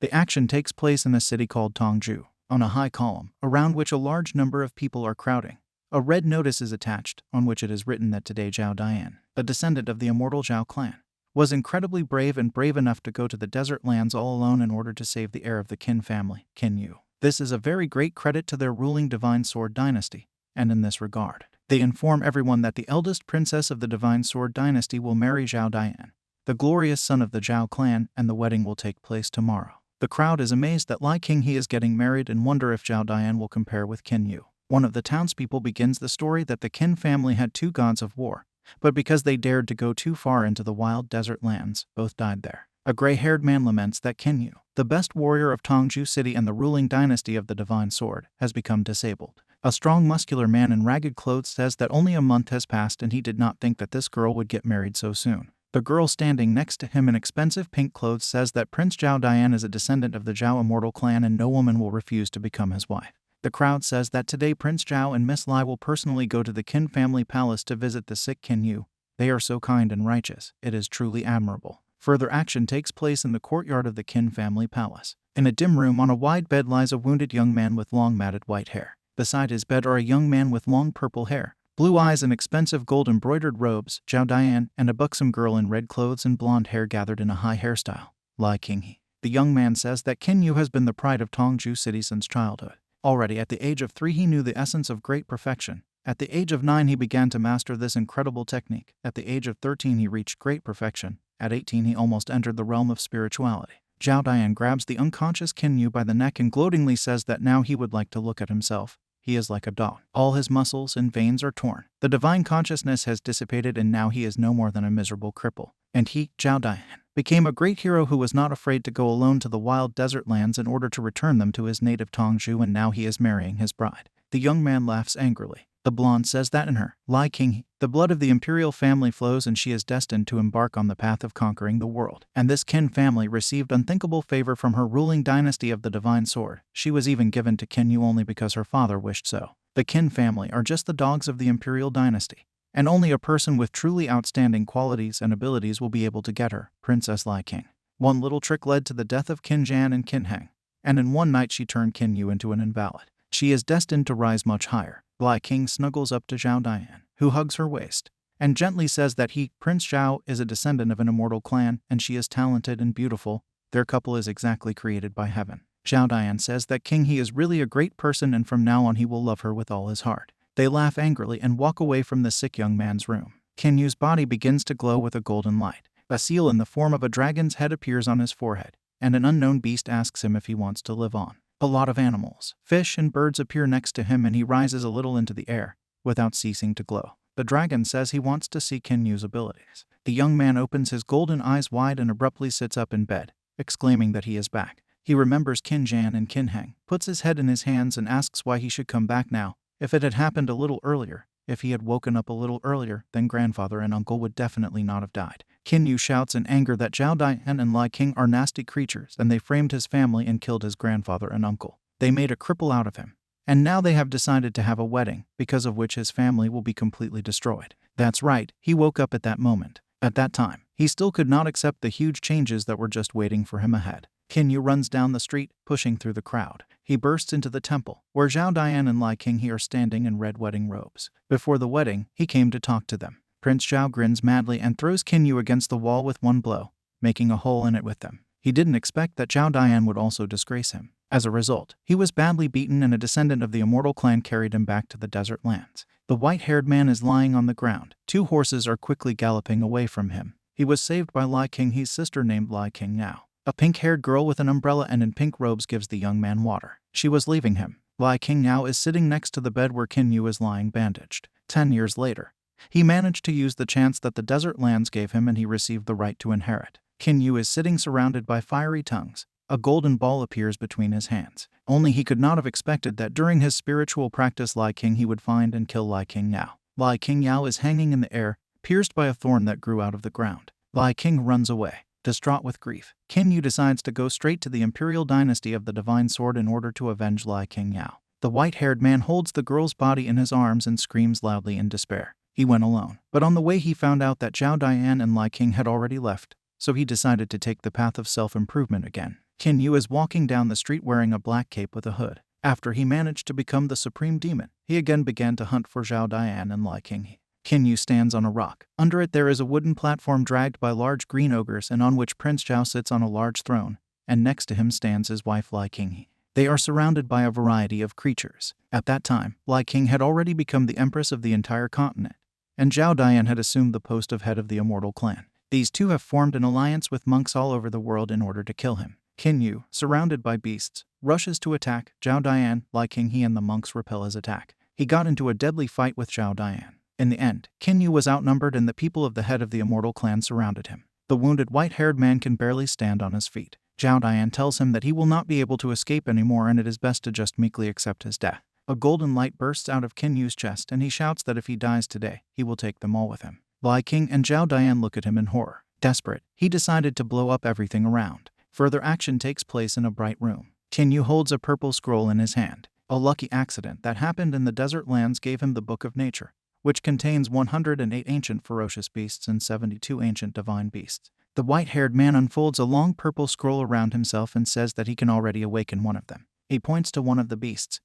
The action takes place in a city called Tongju, on a high column, around which a large number of people are crowding. A red notice is attached, on which it is written that today Zhao Dian, a descendant of the immortal Zhao clan, was incredibly brave and brave enough to go to the desert lands all alone in order to save the heir of the Qin family, Qin Yu. This is a very great credit to their ruling Divine Sword dynasty, and in this regard, they inform everyone that the eldest princess of the Divine Sword dynasty will marry Zhao Dian, the glorious son of the Zhao clan, and the wedding will take place tomorrow. The crowd is amazed that Lai Qinghe is getting married and wonder if Zhao Dian will compare with Qin Yu. One of the townspeople begins the story that the Qin family had 2 gods of war, but because they dared to go too far into the wild desert lands, both died there. A gray-haired man laments that Qin Yu, the best warrior of Tongju City and the ruling dynasty of the Divine Sword, has become disabled. A strong muscular man in ragged clothes says that only a month has passed and he did not think that this girl would get married so soon. The girl standing next to him in expensive pink clothes says that Prince Zhao Dian is a descendant of the Zhao immortal clan and no woman will refuse to become his wife. The crowd says that today Prince Zhao and Miss Lai will personally go to the Qin family palace to visit the sick Qin Yu. They are so kind and righteous, it is truly admirable. Further action takes place in the courtyard of the Qin family palace. In a dim room on a wide bed lies a wounded young man with long matted white hair. Beside his bed are a young man with long purple hair, blue eyes and expensive gold-embroidered robes, Zhao Dian, and a buxom girl in red clothes and blonde hair gathered in a high hairstyle, Lai Qinghe. The young man says that Qin Yu has been the pride of Tongju City since childhood. Already at the age of 3 he knew the essence of great perfection. At the age of 9 he began to master this incredible technique. At the age of 13 he reached great perfection. At 18 he almost entered the realm of spirituality. Zhao Dian grabs the unconscious Qin Yu by the neck and gloatingly says that now he would like to look at himself. He is like a dog. All his muscles and veins are torn. The divine consciousness has dissipated and now he is no more than a miserable cripple. And he, Zhao Dian, became a great hero who was not afraid to go alone to the wild desert lands in order to return them to his native Tongju, and now he is marrying his bride. The young man laughs angrily. The blonde says that in her, Lai Qinghe, the blood of the imperial family flows and she is destined to embark on the path of conquering the world. And this Qin family received unthinkable favor from her ruling dynasty of the Divine Sword. She was even given to Qin Yu only because her father wished so. The Qin family are just the dogs of the imperial dynasty, and only a person with truly outstanding qualities and abilities will be able to get her, Princess Lai Qing. One little trick led to the death of Qin Zhan and Qin Heng, and in one night she turned Qin Yu into an invalid. She is destined to rise much higher. Lai Qing snuggles up to Zhao Dian, who hugs her waist, and gently says that he, Prince Zhao, is a descendant of an immortal clan, and she is talented and beautiful. Their couple is exactly created by heaven. Zhao Dian says that Qinghe is really a great person and from now on he will love her with all his heart. They laugh angrily and walk away from the sick young man's room. Qin Yu's body begins to glow with a golden light. A seal in the form of a dragon's head appears on his forehead, and an unknown beast asks him if he wants to live on. A lot of animals, fish and birds appear next to him and he rises a little into the air, without ceasing to glow. The dragon says he wants to see Qin Yu's abilities. The young man opens his golden eyes wide and abruptly sits up in bed, exclaiming that he is back. He remembers Qin Zhan and Qin Heng, puts his head in his hands and asks why he should come back now. If it had happened a little earlier, if he had woken up a little earlier, then grandfather and uncle would definitely not have died. Qin Yu shouts in anger that Zhao Dian and Lai Qing are nasty creatures and they framed his family and killed his grandfather and uncle. They made a cripple out of him. And now they have decided to have a wedding, because of which his family will be completely destroyed. That's right, he woke up at that moment. At that time, he still could not accept the huge changes that were just waiting for him ahead. Qin Yu runs down the street, pushing through the crowd. He bursts into the temple, where Zhao Dian and Lai Qinghe are standing in red wedding robes. Before the wedding, he came to talk to them. Prince Zhao grins madly and throws Qin Yu against the wall with one blow, making a hole in it with them. He didn't expect that Zhao Dian would also disgrace him. As a result, he was badly beaten and a descendant of the immortal clan carried him back to the desert lands. The white-haired man is lying on the ground. 2 horses are quickly galloping away from him. He was saved by Lai Qinghe's sister named Lai Qing Now. A pink-haired girl with an umbrella and in pink robes gives the young man water. She was leaving him. Lai Qing Now is sitting next to the bed where Qin Yu is lying bandaged. 10 years later, he managed to use the chance that the desert lands gave him and he received the right to inherit. Qin Yu is sitting surrounded by fiery tongues. A golden ball appears between his hands. Only he could not have expected that during his spiritual practice Lai Qing would find and kill Lai Qing Now. Lai Qing Yao is hanging in the air, pierced by a thorn that grew out of the ground. Lai Qing runs away. Distraught with grief, Qin Yu decides to go straight to the imperial dynasty of the Divine Sword in order to avenge Lai Qing Yao. The white-haired man holds the girl's body in his arms and screams loudly in despair. He went alone, but on the way he found out that Zhao Dian and Lai Qing had already left, so he decided to take the path of self-improvement again. Qin Yu is walking down the street wearing a black cape with a hood. After he managed to become the supreme demon, he again began to hunt for Zhao Dian and Lai Qinghe. Qin Yu stands on a rock. Under it there is a wooden platform dragged by large green ogres and on which Prince Zhao sits on a large throne, and next to him stands his wife Lai Qinghe. They are surrounded by a variety of creatures. At that time, Lai Qing had already become the empress of the entire continent, and Zhao Dian had assumed the post of head of the immortal clan. These two have formed an alliance with monks all over the world in order to kill him. Qin Yu, surrounded by beasts, rushes to attack Zhao Dian. Lai Qinghe and the monks repel his attack. He got into a deadly fight with Zhao Dian. In the end, Qin Yu was outnumbered and the people of the head of the immortal clan surrounded him. The wounded white-haired man can barely stand on his feet. Zhao Dian tells him that he will not be able to escape anymore and it is best to just meekly accept his death. A golden light bursts out of Qin Yu's chest and he shouts that if he dies today, he will take them all with him. Lai Qing and Zhao Dian look at him in horror. Desperate, he decided to blow up everything around. Further action takes place in a bright room. Qin Yu holds a purple scroll in his hand. A lucky accident that happened in the desert lands gave him the Book of Nature, which contains 108 ancient ferocious beasts and 72 ancient divine beasts. The white-haired man unfolds a long purple scroll around himself and says that he can already awaken one of them. He points to one of the beasts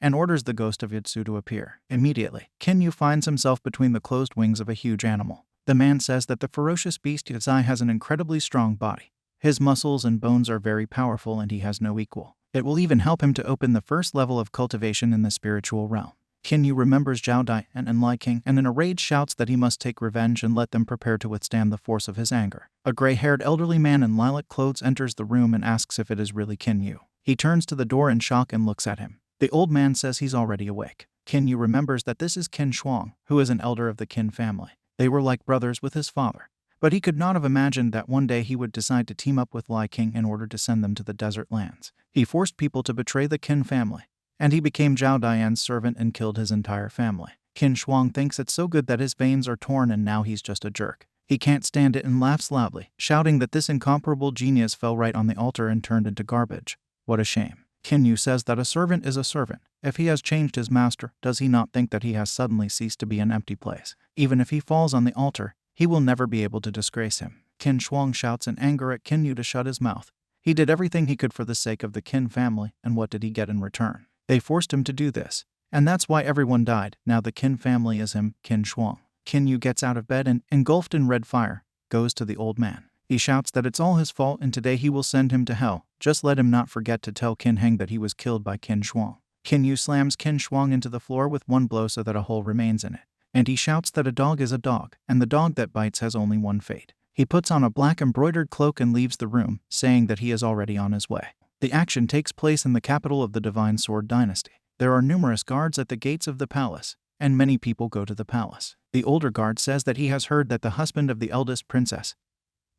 and orders the ghost of Yitsu to appear. Immediately, Qin Yu finds himself between the closed wings of a huge animal. The man says that the ferocious beast Yitsu has an incredibly strong body. His muscles and bones are very powerful and he has no equal. It will even help him to open the first level of cultivation in the spiritual realm. Qin Yu remembers Zhao Dian and Lai Qing and in a rage shouts that he must take revenge and let them prepare to withstand the force of his anger. A gray-haired elderly man in lilac clothes enters the room and asks if it is really Qin Yu. He turns to the door in shock and looks at him. The old man says he's already awake. Qin Yu remembers that this is Qin Shuang, who is an elder of the Qin family. They were like brothers with his father. But he could not have imagined that one day he would decide to team up with Lai Qing in order to send them to the desert lands. He forced people to betray the Qin family, and he became Zhao Dian's servant and killed his entire family. Qin Shuang thinks it's so good that his veins are torn and now he's just a jerk. He can't stand it and laughs loudly, shouting that this incomparable genius fell right on the altar and turned into garbage. What a shame. Qin Yu says that a servant is a servant. If he has changed his master, does he not think that he has suddenly ceased to be an empty place? Even if he falls on the altar, he will never be able to disgrace him. Qin Shuang shouts in anger at Qin Yu to shut his mouth. He did everything he could for the sake of the Qin family, and what did he get in return? They forced him to do this, and that's why everyone died. Now the Qin family is him, Qin Shuang. Qin Yu gets out of bed and, engulfed in red fire, goes to the old man. He shouts that it's all his fault and today he will send him to hell. Just let him not forget to tell Qin Heng that he was killed by Qin Shuang. Qin Yu slams Qin Shuang into the floor with one blow so that a hole remains in it. And he shouts that a dog is a dog, and the dog that bites has only one fate. He puts on a black embroidered cloak and leaves the room, saying that he is already on his way. The action takes place in the capital of the Divine Sword Dynasty. There are numerous guards at the gates of the palace, and many people go to the palace. The older guard says that he has heard that the husband of the eldest princess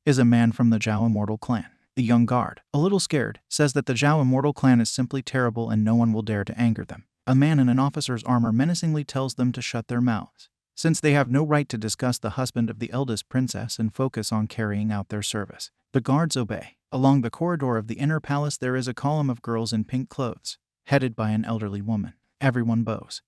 is a man from the Zhao Immortal clan. The young guard, a little scared, says that the Zhao Immortal clan is simply terrible and no one will dare to anger them. A man in an officer's armor menacingly tells them to shut their mouths, since they have no right to discuss the husband of the eldest princess and focus on carrying out their service. The guards obey. Along the corridor of the inner palace there is a column of girls in pink clothes, headed by an elderly woman. Everyone bows.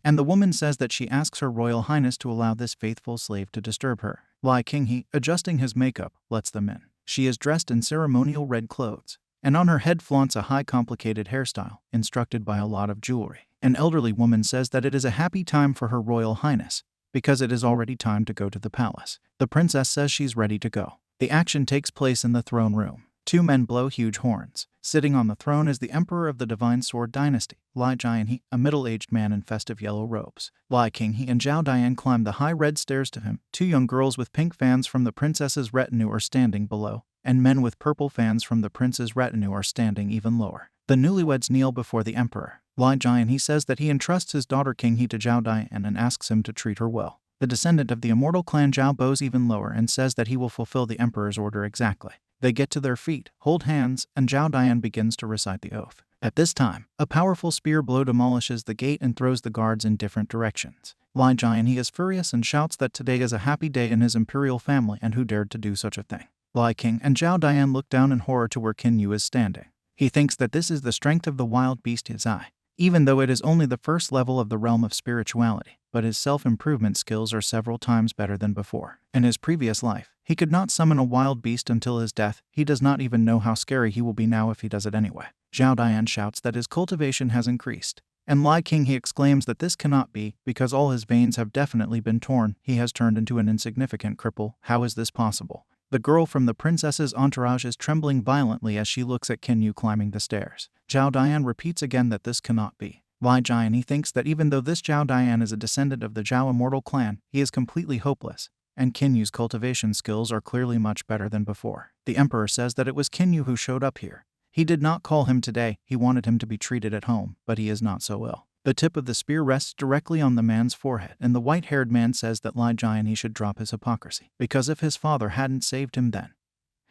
And the woman says that she asks Her Royal Highness to allow this faithful slave to disturb her. Lai Qinghe, adjusting his makeup, lets them in. She is dressed in ceremonial red clothes, and on her head flaunts a high complicated hairstyle, instructed by a lot of jewelry. An elderly woman says that it is a happy time for Her Royal Highness, because it is already time to go to the palace. The princess says she's ready to go. The action takes place in the throne room. Two men blow huge horns. Sitting on the throne is the Emperor of the Divine Sword Dynasty, Lai Jianhe, a middle-aged man in festive yellow robes. Lai Qinghe and Zhao Dian climb the high red stairs to him. Two young girls with pink fans from the princess's retinue are standing below, and men with purple fans from the prince's retinue are standing even lower. The newlyweds kneel before the emperor. Lai Jianhe says that he entrusts his daughter Qinghe to Zhao Dian and asks him to treat her well. The descendant of the immortal clan Zhao bows even lower and says that he will fulfill the emperor's order exactly. They get to their feet, hold hands, and Zhao Dian begins to recite the oath. At this time, a powerful spear blow demolishes the gate and throws the guards in different directions. Lai Jianhe is furious and shouts that today is a happy day in his imperial family and who dared to do such a thing. Lai Qing and Zhao Dian look down in horror to where Qin Yu is standing. He thinks that this is the strength of the wild beast Yizai, even though it is only the first level of the realm of spirituality, but his self-improvement skills are several times better than before. In his previous life, He could not summon a wild beast until his death. He does not even know how scary he will be now if he does it anyway. Zhao Dian shouts that his cultivation has increased. And Lai King he exclaims that this cannot be, because all his veins have definitely been torn. He has turned into an insignificant cripple. How is this possible? The girl from the princess's entourage is trembling violently as she looks at Qin Yu climbing the stairs. Zhao Dian repeats again that this cannot be. Lai Jian he thinks that even though this Zhao Dian is a descendant of the Zhao immortal clan, he is completely hopeless, and Qin Yu's cultivation skills are clearly much better than before. The emperor says that it was Qin Yu who showed up here. He did not call him today, he wanted him to be treated at home, but he is not so ill. The tip of the spear rests directly on the man's forehead, and the white-haired man says that Lai Jian he should drop his hypocrisy, because if his father hadn't saved him then,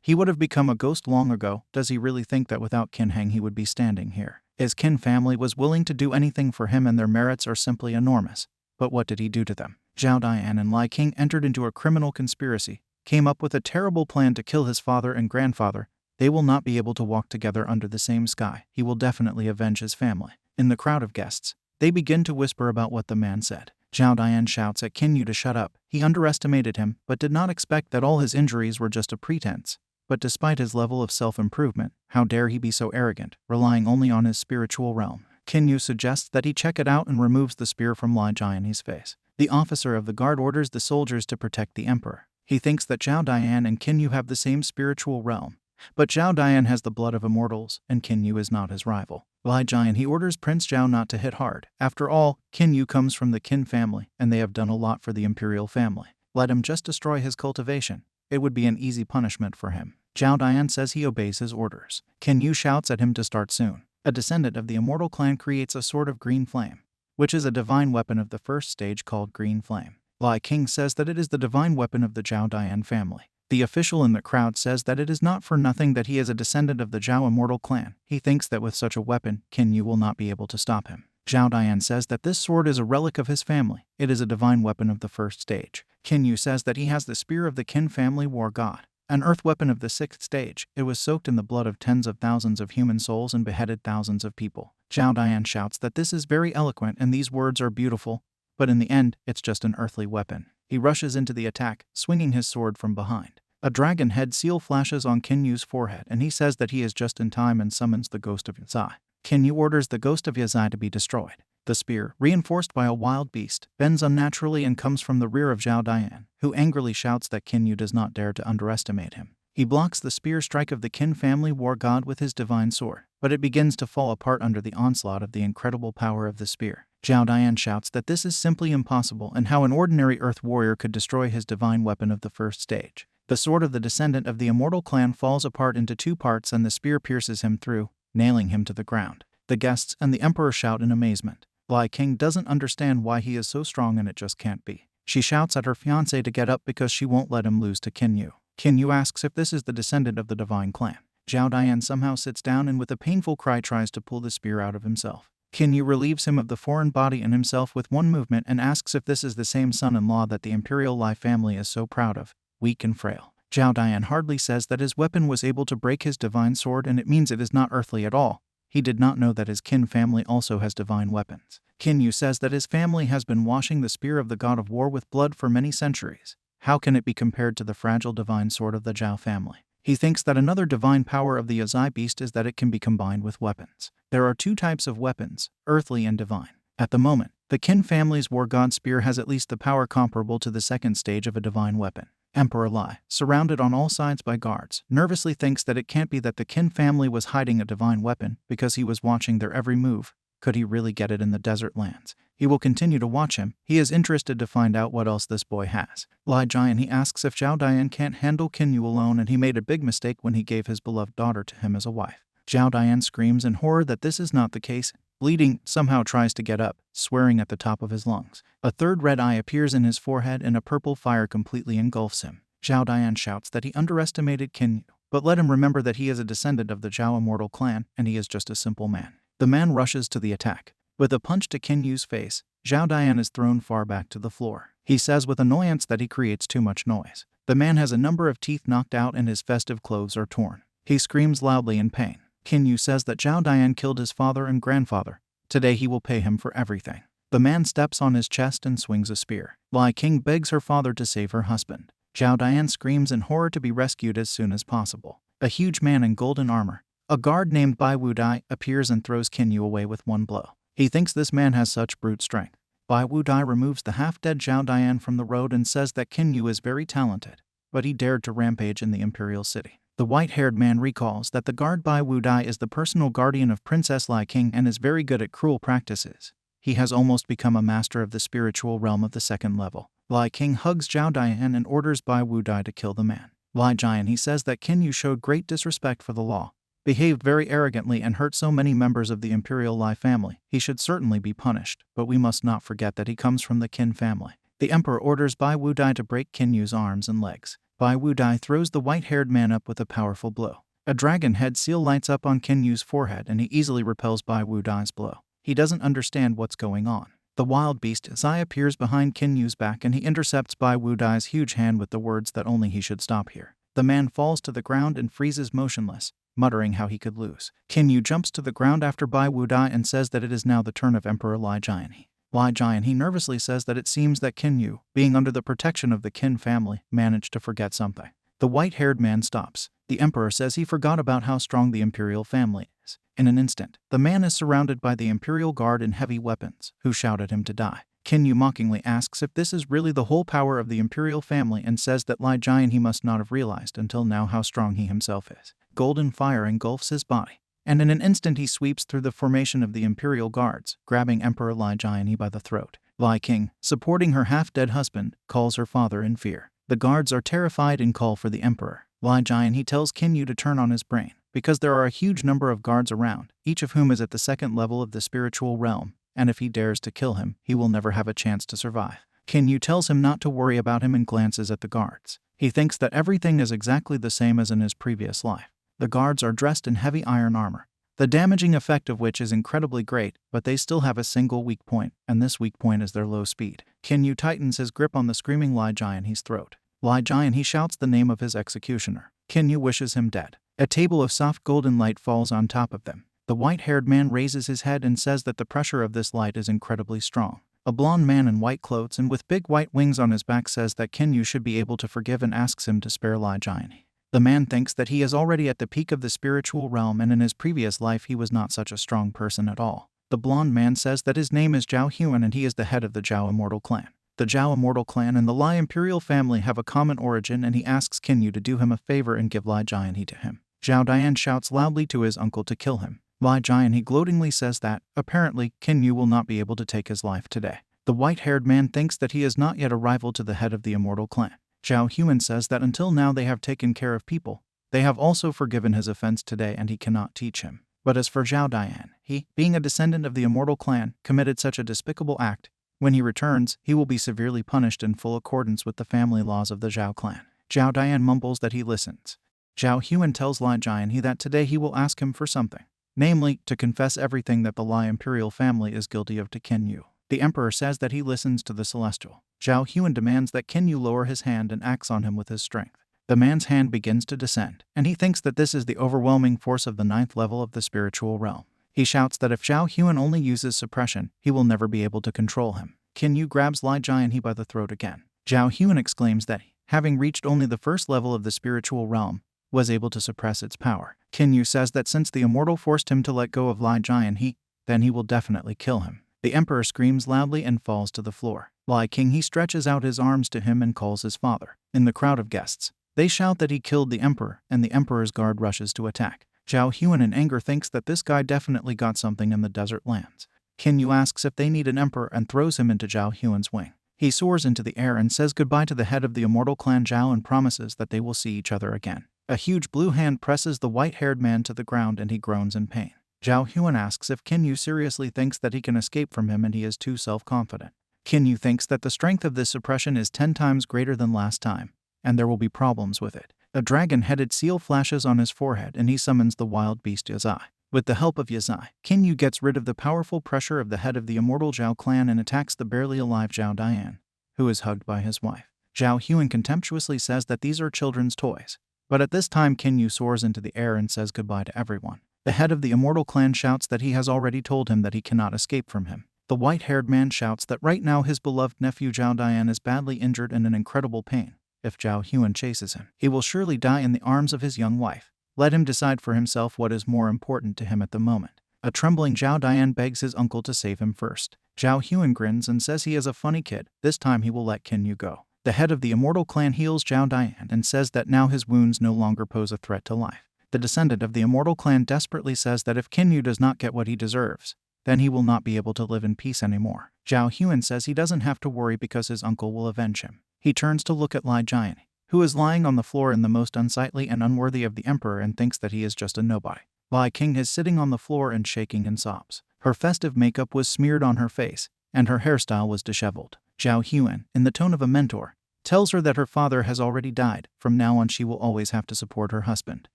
he would have become a ghost long ago. Does he really think that without Qin Heng he would be standing here? His Qin family was willing to do anything for him and their merits are simply enormous. But what did he do to them? Zhao Dian and Lai King entered into a criminal conspiracy, came up with a terrible plan to kill his father and grandfather. They will not be able to walk together under the same sky. He will definitely avenge his family. In the crowd of guests, they begin to whisper about what the man said. Zhao Dian shouts at Qin Yu to shut up. He underestimated him, but did not expect that all his injuries were just a pretense. But despite his level of self-improvement, how dare he be so arrogant, relying only on his spiritual realm? Qin Yu suggests that he check it out and removes the spear from Lai Jian's face. The officer of the guard orders the soldiers to protect the emperor. He thinks that Zhao Dian and Qin Yu have the same spiritual realm. But Zhao Dian has the blood of immortals, and Qin Yu is not his rival. Lai Jian he orders Prince Zhao not to hit hard. After all, Qin Yu comes from the Qin family, and they have done a lot for the imperial family. Let him just destroy his cultivation. It would be an easy punishment for him. Zhao Dian says he obeys his orders. Qin Yu shouts at him to start soon. A descendant of the immortal clan creates a sword of green flame, which is a divine weapon of the first stage called green flame. Lai King says that it is the divine weapon of the Zhao Dian family. The official in the crowd says that it is not for nothing that he is a descendant of the Zhao immortal clan. He thinks that with such a weapon, Qin Yu will not be able to stop him. Zhao Dian says that this sword is a relic of his family. It is a divine weapon of the first stage. Qin Yu says that he has the spear of the Qin family war god, an earth weapon of the sixth stage. It was soaked in the blood of tens of thousands of human souls and beheaded thousands of people. Zhao Dian shouts that this is very eloquent and these words are beautiful, but in the end, it's just an earthly weapon. He rushes into the attack, swinging his sword from behind. A dragon head seal flashes on Qin Yu's forehead and he says that he is just in time and summons the ghost of Yazai. Qin Yu orders the ghost of Yazai to be destroyed. The spear, reinforced by a wild beast, bends unnaturally and comes from the rear of Zhao Dian, who angrily shouts that Qin Yu does not dare to underestimate him. He blocks the spear strike of the Qin family war god with his divine sword, but it begins to fall apart under the onslaught of the incredible power of the spear. Zhao Dian shouts that this is simply impossible and how an ordinary earth warrior could destroy his divine weapon of the first stage. The sword of the descendant of the immortal clan falls apart into two parts and the spear pierces him through, nailing him to the ground. The guests and the emperor shout in amazement. Lai King doesn't understand why he is so strong and it just can't be. She shouts at her fiancé to get up because she won't let him lose to Qin Yu. Qin Yu asks if this is the descendant of the divine clan. Zhao Dian somehow sits down and with a painful cry tries to pull the spear out of himself. Qin Yu relieves him of the foreign body and himself with one movement and asks if this is the same son-in-law that the imperial Lai family is so proud of, weak and frail. Zhao Dian hardly says that his weapon was able to break his divine sword and it means it is not earthly at all. He did not know that his Qin family also has divine weapons. Qin Yu says that his family has been washing the spear of the god of war with blood for many centuries. How can it be compared to the fragile divine sword of the Zhao family? He thinks that another divine power of the Yazai beast is that it can be combined with weapons. There are two types of weapons, earthly and divine. At the moment, the Qin family's war god spear has at least the power comparable to the second stage of a divine weapon. Emperor Lai, surrounded on all sides by guards, nervously thinks that it can't be that the Qin family was hiding a divine weapon because he was watching their every move. Could he really get it in the desert lands? He will continue to watch him. He is interested to find out what else this boy has. Lai Jian he asks if Zhao Dian can't handle Qin Yu alone and he made a big mistake when he gave his beloved daughter to him as a wife. Zhao Dian screams in horror that this is not the case. Bleeding, somehow tries to get up, swearing at the top of his lungs. A third red eye appears in his forehead and a purple fire completely engulfs him. Zhao Dian shouts that he underestimated Qin Yu, but let him remember that he is a descendant of the Zhao immortal clan and he is just a simple man. The man rushes to the attack. With a punch to Qin Yu's face, Zhao Dian is thrown far back to the floor. He says with annoyance that he creates too much noise. The man has a number of teeth knocked out and his festive clothes are torn. He screams loudly in pain. Qin Yu says that Zhao Dian killed his father and grandfather. Today he will pay him for everything. The man steps on his chest and swings a spear. Lai King begs her father to save her husband. Zhao Dian screams in horror to be rescued as soon as possible. A huge man in golden armor, a guard named Bai Wudai, appears and throws Qin Yu away with one blow. He thinks this man has such brute strength. Bai Wudai removes the half-dead Zhao Dian from the road and says that Qin Yu is very talented, but he dared to rampage in the imperial city. The white-haired man recalls that the guard Bai Wudai is the personal guardian of Princess Lai King and is very good at cruel practices. He has almost become a master of the spiritual realm of the second level. Lai King hugs Zhao Dian and orders Bai Wudai to kill the man. Lai Jian he says that Qin Yu showed great disrespect for the law, behaved very arrogantly and hurt so many members of the imperial Lai family. He should certainly be punished, but we must not forget that he comes from the Qin family. The emperor orders Bai Wudai to break Qin Yu's arms and legs. Bai Wudai throws the white-haired man up with a powerful blow. A dragon head seal lights up on Qin Yu's forehead and he easily repels Bai Wudai's blow. He doesn't understand what's going on. The wild beast Zai appears behind Qin Yu's back and he intercepts Bai Wudai's huge hand with the words that only he should stop here. The man falls to the ground and freezes motionless, muttering how he could lose. Qin Yu jumps to the ground after Bai Wudai and says that it is now the turn of Emperor Lai Jian. Lai Jian he nervously says that it seems that Qin Yu, being under the protection of the Qin family, managed to forget something. The white-haired man stops. The emperor says he forgot about how strong the imperial family is. In an instant, the man is surrounded by the imperial guard in heavy weapons, who shout at him to die. Qin Yu mockingly asks if this is really the whole power of the imperial family and says that Lai Jian he must not have realized until now how strong he himself is. Golden fire engulfs his body, and in an instant he sweeps through the formation of the imperial guards, grabbing Emperor Lai Jian by the throat. Lai King, supporting her half-dead husband, calls her father in fear. The guards are terrified and call for the emperor. Lai Jian he tells Qin Yu to turn on his brain, because there are a huge number of guards around, each of whom is at the second level of the spiritual realm, and if he dares to kill him, he will never have a chance to survive. Qin Yu tells him not to worry about him and glances at the guards. He thinks that everything is exactly the same as in his previous life. The guards are dressed in heavy iron armor, the damaging effect of which is incredibly great, but they still have a single weak point, and this weak point is their low speed. Qin Yu tightens his grip on the screaming Lai Jian he's throat. Lai Jian he shouts the name of his executioner. Qin Yu wishes him dead. A table of soft golden light falls on top of them. The white-haired man raises his head and says that the pressure of this light is incredibly strong. A blond man in white clothes and with big white wings on his back says that Qin Yu should be able to forgive and asks him to spare Lai Jian. The man thinks that he is already at the peak of the spiritual realm and in his previous life he was not such a strong person at all. The blond man says that his name is Zhao Huan and he is the head of the Zhao Immortal Clan. The Zhao Immortal Clan and the Lai Imperial family have a common origin and he asks Qin Yu to do him a favor and give Lai Jian to him. Zhao Dian shouts loudly to his uncle to kill him. Lai Jian he gloatingly says that, apparently, Qin Yu will not be able to take his life today. The white-haired man thinks that he is not yet a rival to the head of the Immortal Clan. Zhao Huan says that until now they have taken care of people. They have also forgiven his offense today and he cannot teach him. But as for Zhao Dian, he, being a descendant of the Immortal Clan, committed such a despicable act. When he returns, he will be severely punished in full accordance with the family laws of the Zhao clan. Zhao Dian mumbles that he listens. Zhao Huan tells Lai Jian that today he will ask him for something, namely, to confess everything that the Lai imperial family is guilty of to Qin Yu. The emperor says that he listens to the celestial. Zhao Huan demands that Qin Yu lower his hand and acts on him with his strength. The man's hand begins to descend, and he thinks that this is the overwhelming force of the 9th level of the spiritual realm. He shouts that if Zhao Huan only uses suppression, he will never be able to control him. Qin Yu grabs Lai Jian by the throat again. Zhao Huan exclaims that he, having reached only the first level of the spiritual realm, was able to suppress its power. Qin Yu says that since the immortal forced him to let go of Lai Jian then he will definitely kill him. The emperor screams loudly and falls to the floor. Lai King he stretches out his arms to him and calls his father. In the crowd of guests, they shout that he killed the emperor, and the emperor's guard rushes to attack. Zhao Huan in anger thinks that this guy definitely got something in the desert lands. Qin Yu asks if they need an emperor and throws him into Zhao Huan's wing. He soars into the air and says goodbye to the head of the immortal clan Zhao and promises that they will see each other again. A huge blue hand presses the white-haired man to the ground and he groans in pain. Zhao Huan asks if Qin Yu seriously thinks that he can escape from him and he is too self-confident. Qin Yu thinks that the strength of this suppression is 10 times greater than last time, and there will be problems with it. A dragon-headed seal flashes on his forehead and he summons the wild beast Yazai. With the help of Yazai, Qin Yu gets rid of the powerful pressure of the head of the immortal Zhao clan and attacks the barely alive Zhao Dian, who is hugged by his wife. Zhao Huan contemptuously says that these are children's toys. But at this time Qin Yu soars into the air and says goodbye to everyone. The head of the immortal clan shouts that he has already told him that he cannot escape from him. The white-haired man shouts that right now his beloved nephew Zhao Dian is badly injured and in incredible pain. if Zhao Huan chases him. He will surely die in the arms of his young wife. Let him decide for himself what is more important to him at the moment. A trembling Zhao Dian begs his uncle to save him first. Zhao Huan grins and says he is a funny kid. This time he will let Qin Yu go. The head of the immortal clan heals Zhao Dian and says that now his wounds no longer pose a threat to life. The descendant of the immortal clan desperately says that if Qin Yu does not get what he deserves, then he will not be able to live in peace anymore. Zhao Huan says he doesn't have to worry because his uncle will avenge him. He turns to look at Li Jian, who is lying on the floor in the most unsightly and unworthy of the emperor, and thinks that he is just a nobody. Li King is sitting on the floor and shaking in sobs. Her festive makeup was smeared on her face, and her hairstyle was disheveled. Zhao Huan, in the tone of a mentor, tells her that her father has already died. From now on she will always have to support her husband.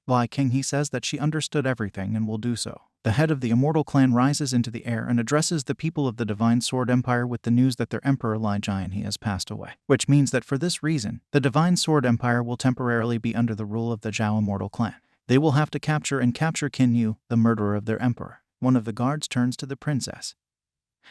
Li King he says that she understood everything and will do so. The head of the immortal clan rises into the air and addresses the people of the Divine Sword Empire with the news that their emperor Li Jian he has passed away, which means that for this reason, the Divine Sword Empire will temporarily be under the rule of the Zhao immortal clan. They will have to capture Qin Yu, the murderer of their emperor. One of the guards turns to the princess,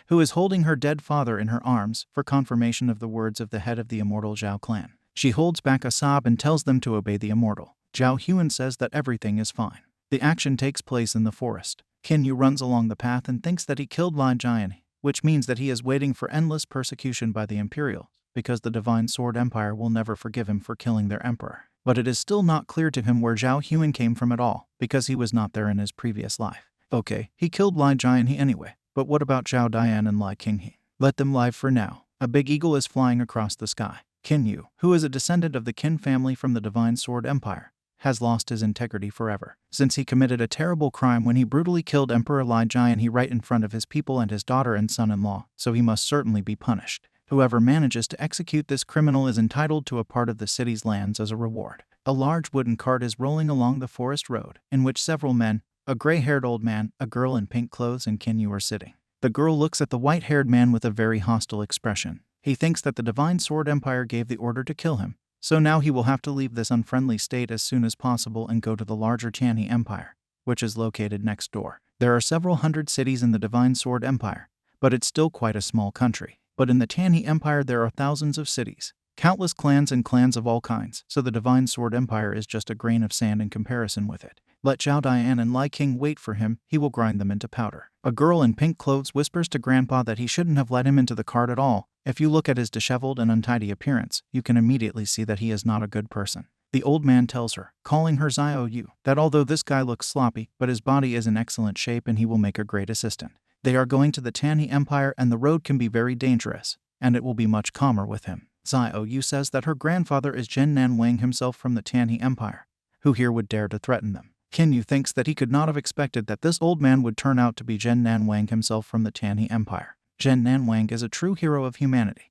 who is holding her dead father in her arms, for confirmation of the words of the head of the immortal Zhao clan. She holds back a sob and tells them to obey the immortal. Zhao Huan says that everything is fine. The action takes place in the forest. Qin Yu runs along the path and thinks that he killed Li Jian, which means that he is waiting for endless persecution by the Imperials, because the Divine Sword Empire will never forgive him for killing their emperor. But it is still not clear to him where Zhao Huan came from at all, because he was not there in his previous life. Okay, he killed Li Jian anyway, but what about Zhao Dian and Li King he? Let them live for now. A big eagle is flying across the sky. Qin Yu, who is a descendant of the Qin family from the Divine Sword Empire, has lost his integrity forever, since he committed a terrible crime when he brutally killed Emperor Li Jian he right in front of his people and his daughter and son-in-law, so he must certainly be punished. Whoever manages to execute this criminal is entitled to a part of the city's lands as a reward. A large wooden cart is rolling along the forest road, in which several men, a gray-haired old man, a girl in pink clothes, and Qin Yu are sitting. The girl looks at the white-haired man with a very hostile expression. He thinks that the Divine Sword Empire gave the order to kill him, so now he will have to leave this unfriendly state as soon as possible and go to the larger Tanhi Empire, which is located next door. There are several hundred cities in the Divine Sword Empire, but it's still quite a small country. But in the Tanhi Empire there are thousands of cities, countless clans and clans of all kinds, so the Divine Sword Empire is just a grain of sand in comparison with it. Let Zhao Dian and Li King wait for him, he will grind them into powder. A girl in pink clothes whispers to Grandpa that he shouldn't have let him into the cart at all. If you look at his disheveled and untidy appearance, you can immediately see that he is not a good person. The old man tells her, calling her Zhao Yu, that although this guy looks sloppy, but his body is in excellent shape and he will make a great assistant. They are going to the Tanhi Empire and the road can be very dangerous, and it will be much calmer with him. Zhao Yu says that her grandfather is Zhen Nan Wang himself from the Tanhi Empire, who here would dare to threaten them. Qin Yu thinks that he could not have expected that this old man would turn out to be Zhen Nan Wang himself from the Tanhi Empire. Zhen Nan Wang is a true hero of humanity.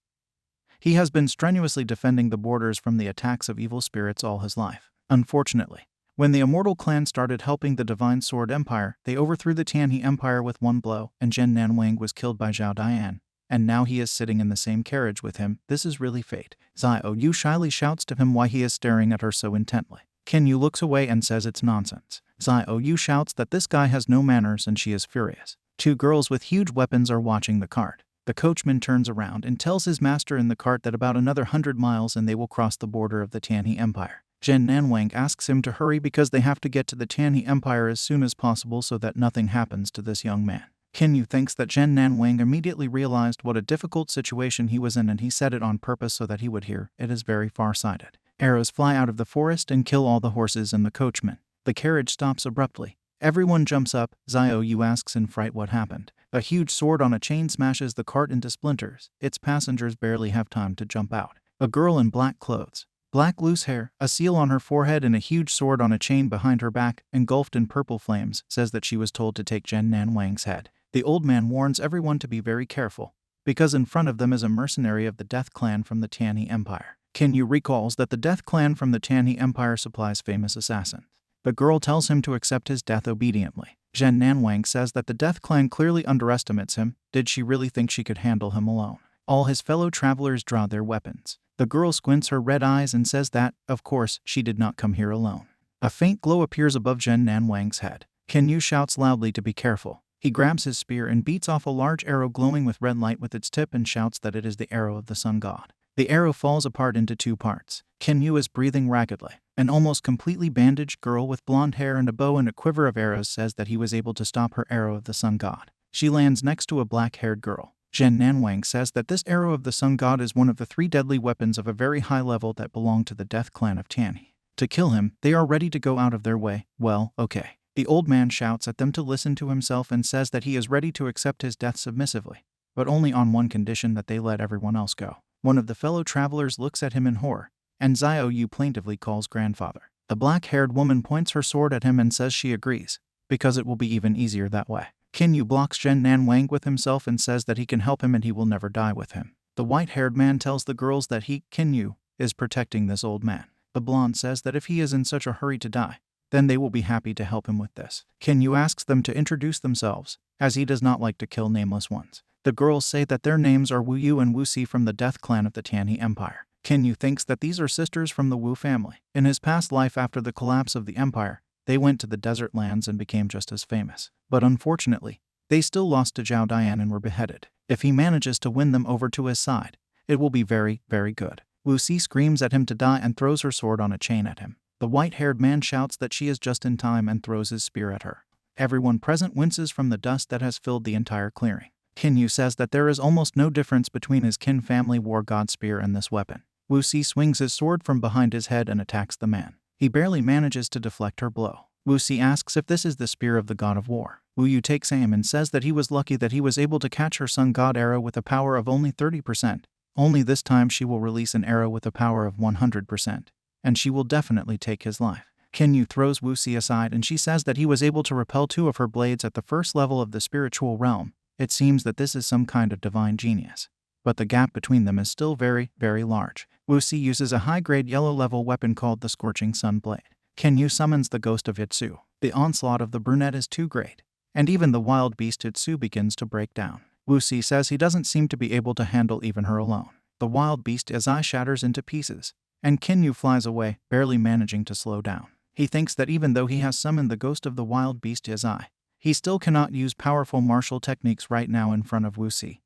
He has been strenuously defending the borders from the attacks of evil spirits all his life. Unfortunately, when the Immortal Clan started helping the Divine Sword Empire, they overthrew the Tanhi Empire with one blow, and Zhen Nan Wang was killed by Zhao Dian. And now he is sitting in the same carriage with him. This is really fate. Zhao Yu shyly shouts to him why he is staring at her so intently. Qin Yu looks away and says it's nonsense. Zhao Yu shouts that this guy has no manners and she is furious. Two girls with huge weapons are watching the cart. The coachman turns around and tells his master in the cart that about another 100 miles and they will cross the border of the Tanhi Empire. Zhen Nan Wang asks him to hurry because they have to get to the Tanhi Empire as soon as possible so that nothing happens to this young man. Qin Yu thinks that Zhen Nan Wang immediately realized what a difficult situation he was in and he said it on purpose so that he would hear. It is very far-sighted. Arrows fly out of the forest and kill all the horses and the coachman. The carriage stops abruptly. Everyone jumps up. Zhao Yu asks in fright what happened. A huge sword on a chain smashes the cart into splinters. Its passengers barely have time to jump out. A girl in black clothes, black loose hair, a seal on her forehead and a huge sword on a chain behind her back, engulfed in purple flames, says that she was told to take Zhen Nan Wang's head. The old man warns everyone to be very careful, because in front of them is a mercenary of the Death Clan from the Tanhi Empire. Qin Yu recalls that the Death Clan from the Tanhi Empire supplies famous assassins. The girl tells him to accept his death obediently. Zhen Nan Wang says that the Death Clan clearly underestimates him. Did she really think she could handle him alone? All his fellow travelers draw their weapons. The girl squints her red eyes and says that, of course, she did not come here alone. A faint glow appears above Zhen Nan Wang's head. Qin Yu shouts loudly to be careful. He grabs his spear and beats off a large arrow glowing with red light with its tip and shouts that it is the arrow of the sun god. The arrow falls apart into 2 parts. Qin Yu is breathing raggedly. An almost completely bandaged girl with blonde hair and a bow and a quiver of arrows says that he was able to stop her arrow of the sun god. She lands next to a black-haired girl. Zhen Nanwang says that this arrow of the sun god is one of the 3 deadly weapons of a very high level that belong to the death clan of Tanhi. To kill him, they are ready to go out of their way. Well, okay. The old man shouts at them to listen to himself and says that he is ready to accept his death submissively, but only on one condition, that they let everyone else go. One of the fellow travelers looks at him in horror, and Xiao Yu plaintively calls grandfather. The black-haired woman points her sword at him and says she agrees, because it will be even easier that way. Qin Yu blocks Zhen Nanwang with himself and says that he can help him and he will never die with him. The white-haired man tells the girls that he, Qin Yu, is protecting this old man. The blonde says that if he is in such a hurry to die, then they will be happy to help him with this. Qin Yu asks them to introduce themselves, as he does not like to kill nameless ones. The girls say that their names are Wu Yu and Wu Si from the death clan of the Tanhi Empire. Qin Yu thinks that these are sisters from the Wu family. In his past life after the collapse of the empire, they went to the desert lands and became just as famous. But unfortunately, they still lost to Zhao Dian and were beheaded. If he manages to win them over to his side, it will be very, very good. Wu Si screams at him to die and throws her sword on a chain at him. The white-haired man shouts that she is just in time and throws his spear at her. Everyone present winces from the dust that has filled the entire clearing. Qin Yu says that there is almost no difference between his Qin family war god spear and this weapon. Wu Si swings his sword from behind his head and attacks the man. He barely manages to deflect her blow. Wu Si asks if this is the spear of the god of war. Wu Yu takes aim and says that he was lucky that he was able to catch her sun god arrow with a power of only 30%. Only this time she will release an arrow with a power of 100%, and she will definitely take his life. Qin Yu throws Wu Si aside and she says that he was able to repel 2 of her blades at the first level of the spiritual realm. It seems that this is some kind of divine genius, but the gap between them is still very, very large. Wu Si uses a high-grade yellow-level weapon called the Scorching Sun Blade. Qin Yu summons the ghost of Hitsu. The onslaught of the brunette is too great, and even the wild beast Hitsu begins to break down. Wu Si says he doesn't seem to be able to handle even her alone. The wild beast Azai shatters into pieces, and Qin Yu flies away, barely managing to slow down. He thinks that even though he has summoned the ghost of the wild beast Azai, he still cannot use powerful martial techniques right now in front of Wu Si,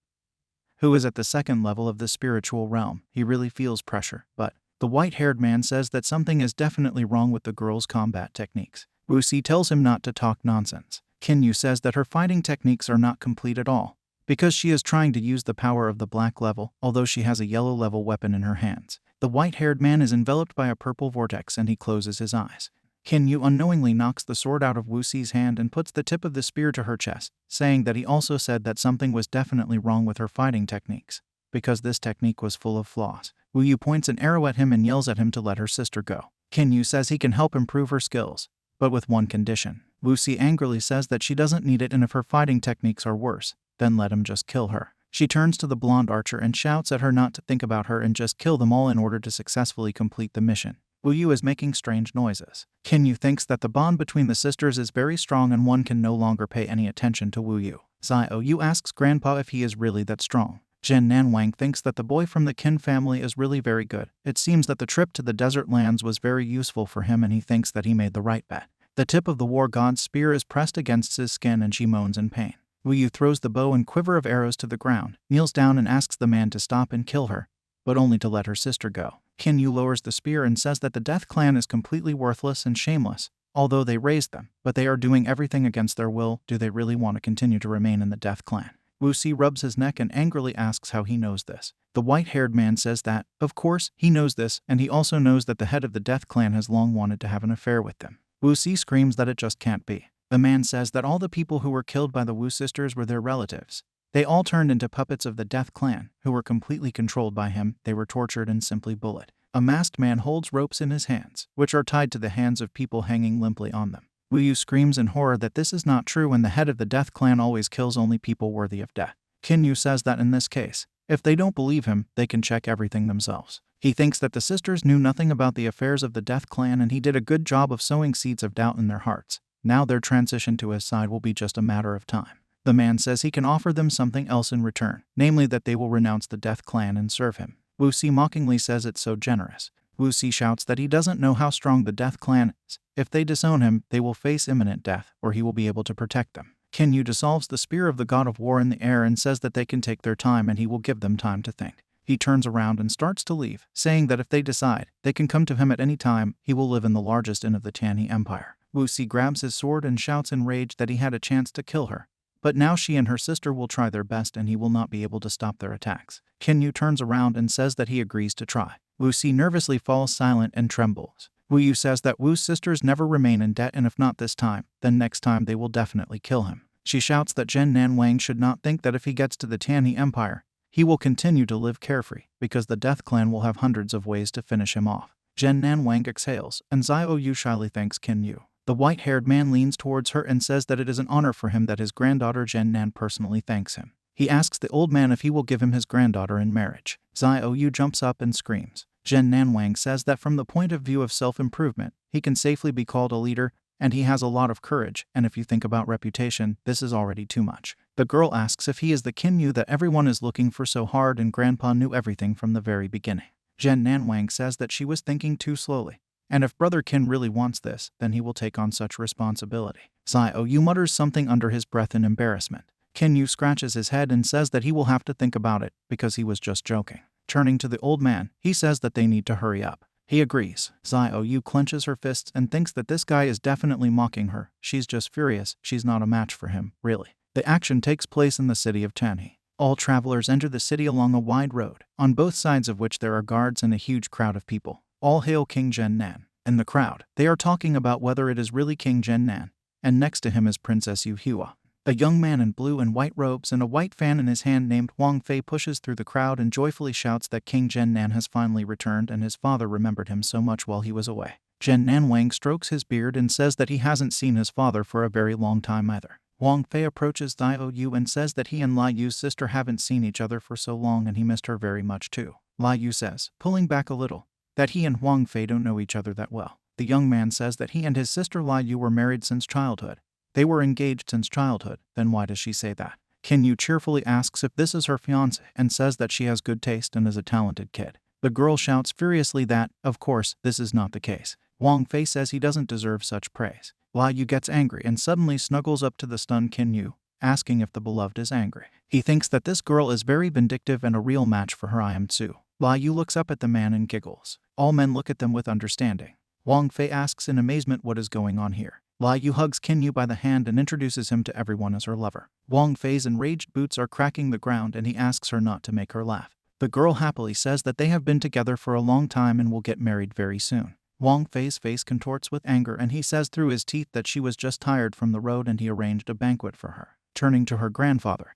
who is at the 2nd level of the spiritual realm. He really feels pressure, but the white-haired man says that something is definitely wrong with the girl's combat techniques. Wu Si tells him not to talk nonsense. Qin Yu says that her fighting techniques are not complete at all, because she is trying to use the power of the black level, although she has a yellow level weapon in her hands. The white-haired man is enveloped by a purple vortex and he closes his eyes. Qin Yu unknowingly knocks the sword out of Wu Si's hand and puts the tip of the spear to her chest, saying that he also said that something was definitely wrong with her fighting techniques, because this technique was full of flaws. Wu Yu points an arrow at him and yells at him to let her sister go. Qin Yu says he can help improve her skills, but with one condition. Wu Si angrily says that she doesn't need it, and if her fighting techniques are worse, then let him just kill her. She turns to the blonde archer and shouts at her not to think about her and just kill them all in order to successfully complete the mission. Wu Yu is making strange noises. Qin Yu thinks that the bond between the sisters is very strong and one can no longer pay any attention to Wu Yu. Xiao Yu asks Grandpa if he is really that strong. Zhen Nanwang thinks that the boy from the Qin family is really very good. It seems that the trip to the desert lands was very useful for him and he thinks that he made the right bet. The tip of the war god's spear is pressed against his skin and she moans in pain. Wu Yu throws the bow and quiver of arrows to the ground, kneels down and asks the man to stop and kill her, but only to let her sister go. Qin Yu lowers the spear and says that the Death Clan is completely worthless and shameless, although they raised them, but they are doing everything against their will. Do they really want to continue to remain in the Death Clan? Wu Si rubs his neck and angrily asks how he knows this. The white-haired man says that, of course, he knows this, and he also knows that the head of the Death Clan has long wanted to have an affair with them. Wu Si screams that it just can't be. The man says that all the people who were killed by the Wu sisters were their relatives. They all turned into puppets of the Death Clan, who were completely controlled by him. They were tortured and simply bullied. A masked man holds ropes in his hands, which are tied to the hands of people hanging limply on them. Wu Yu screams in horror that this is not true and the head of the Death Clan always kills only people worthy of death. Qin Yu says that in this case, if they don't believe him, they can check everything themselves. He thinks that the sisters knew nothing about the affairs of the Death Clan and he did a good job of sowing seeds of doubt in their hearts. Now their transition to his side will be just a matter of time. The man says he can offer them something else in return, namely that they will renounce the Death Clan and serve him. Wu Si mockingly says it's so generous. Wu Si shouts that he doesn't know how strong the Death Clan is. If they disown him, they will face imminent death, or he will be able to protect them. Qin Yu dissolves the spear of the god of war in the air and says that they can take their time and he will give them time to think. He turns around and starts to leave, saying that if they decide, they can come to him at any time. He will live in the largest inn of the Tanhi Empire. Wuxi grabs his sword and shouts in rage that he had a chance to kill her. But now she and her sister will try their best and he will not be able to stop their attacks. Kinyu turns around and says that he agrees to try. Wuxi nervously falls silent and trembles. Wu Yu says that Wu's sisters never remain in debt, and if not this time, then next time they will definitely kill him. She shouts that Zhen Nanwang should not think that if he gets to the Tanhi Empire, he will continue to live carefree, because the Death Clan will have hundreds of ways to finish him off. Zhen Nanwang exhales, and Xiao Yu shyly thanks Kinyu. The white-haired man leans towards her and says that it is an honor for him that his granddaughter Zhen Nan personally thanks him. He asks the old man if he will give him his granddaughter in marriage. Xiao Yu jumps up and screams. Zhen Nanwang says that from the point of view of self-improvement, he can safely be called a leader, and he has a lot of courage, and if you think about reputation, this is already too much. The girl asks if he is the Kinyu that everyone is looking for so hard, and Grandpa knew everything from the very beginning. Zhen Nanwang says that she was thinking too slowly, and if Brother Qin really wants this, then he will take on such responsibility. Xiao Yu mutters something under his breath in embarrassment. Kinyu scratches his head and says that he will have to think about it, because he was just joking. Turning to the old man, he says that they need to hurry up. He agrees. Xiao Yu clenches her fists and thinks that this guy is definitely mocking her. She's just furious. She's not a match for him, really. The action takes place in the city of Tanhi. All travelers enter the city along a wide road, on both sides of which there are guards and a huge crowd of people. All hail King Zhen Nan. In the crowd, they are talking about whether it is really King Zhen Nan, and next to him is Princess Yu Hua. A young man in blue and white robes and a white fan in his hand named Wang Fei pushes through the crowd and joyfully shouts that King Zhen Nan has finally returned and his father remembered him so much while he was away. Zhen Nanwang strokes his beard and says that he hasn't seen his father for a very long time either. Wang Fei approaches Xiao Yu and says that he and Lai Yu's sister haven't seen each other for so long and he missed her very much too. Lai Yu says, pulling back a little, that he and Wang Fei don't know each other that well. The young man says that he and his sister Lai Yu were married since childhood. They were engaged since childhood, then why does she say that? Kinyu cheerfully asks if this is her fiancé and says that she has good taste and is a talented kid. The girl shouts furiously that, of course, this is not the case. Wang Fei says he doesn't deserve such praise. Lai Yu gets angry and suddenly snuggles up to the stunned Kinyu, asking if the beloved is angry. He thinks that this girl is very vindictive and a real match for her Tzu. Lai Yu looks up at the man and giggles. All men look at them with understanding. Wang Fei asks in amazement what is going on here. Lai Yu hugs Kinyu by the hand and introduces him to everyone as her lover. Wang Fei's enraged boots are cracking the ground and he asks her not to make her laugh. The girl happily says that they have been together for a long time and will get married very soon. Wang Fei's face contorts with anger and he says through his teeth that she was just tired from the road and he arranged a banquet for her. Turning to her grandfather,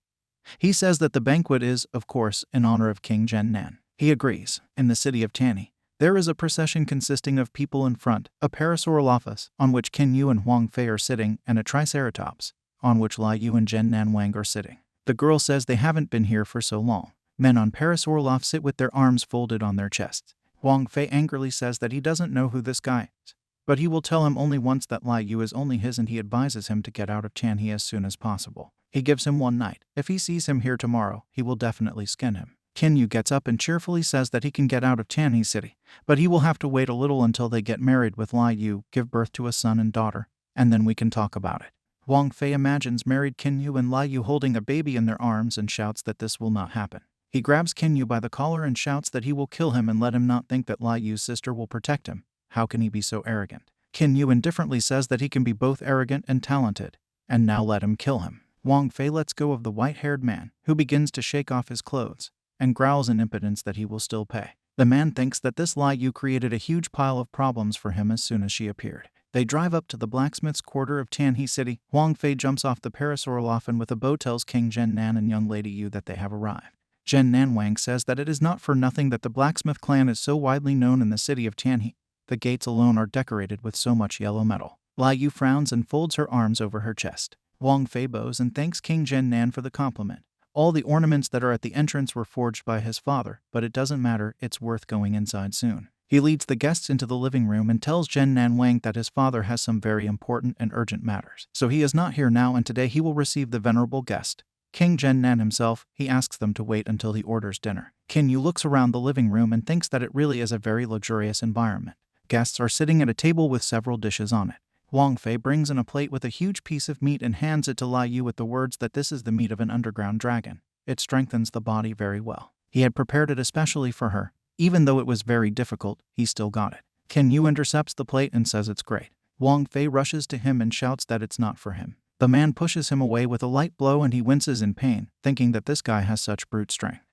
he says that the banquet is, of course, in honor of King Zhen Nan. He agrees. In the city of Tanhi, there is a procession consisting of people in front, a parasoral office, on which Kinyu and Wang Fei are sitting, and a triceratops, on which Lai Yu and Zhen Nanwang are sitting. The girl says they haven't been here for so long. Men on parasoral sit with their arms folded on their chests. Wang Fei angrily says that he doesn't know who this guy is, but he will tell him only once that Lai Yu is only his and he advises him to get out of Tanhi as soon as possible. He gives him one night. If he sees him here tomorrow, he will definitely skin him. Kinyu gets up and cheerfully says that he can get out of Tanhi City, but he will have to wait a little until they get married with Lai Yu, give birth to a son and daughter, and then we can talk about it. Wang Fei imagines married Kinyu and Lai Yu holding a baby in their arms and shouts that this will not happen. He grabs Kinyu by the collar and shouts that he will kill him and let him not think that Lai Yu's sister will protect him. How can he be so arrogant? Kinyu indifferently says that he can be both arrogant and talented, and now let him kill him. Wang Fei lets go of the white-haired man, who begins to shake off his clothes, and growls in impotence that he will still pay. The man thinks that this Lai Yu created a huge pile of problems for him as soon as she appeared. They drive up to the blacksmith's quarter of Tanhi City. Wang Fei jumps off the parasoral and with a bow tells King Zhen Nan and young lady Yu that they have arrived. Zhen Nanwang says that it is not for nothing that the blacksmith clan is so widely known in the city of Tanhi. The gates alone are decorated with so much yellow metal. Lai Yu frowns and folds her arms over her chest. Wang Fei bows and thanks King Zhen Nan for the compliment. All the ornaments that are at the entrance were forged by his father, but it doesn't matter, it's worth going inside soon. He leads the guests into the living room and tells Zhen Nanwang that his father has some very important and urgent matters. So he is not here now and today he will receive the venerable guest, King Zhen Nan himself. He asks them to wait until he orders dinner. Kinyu looks around the living room and thinks that it really is a very luxurious environment. Guests are sitting at a table with several dishes on it. Wang Fei brings in a plate with a huge piece of meat and hands it to Lai Yu with the words that this is the meat of an underground dragon. It strengthens the body very well. He had prepared it especially for her. Even though it was very difficult, he still got it. Ken Yu intercepts the plate and says it's great. Wang Fei rushes to him and shouts that it's not for him. The man pushes him away with a light blow and he winces in pain, thinking that this guy has such brute strength.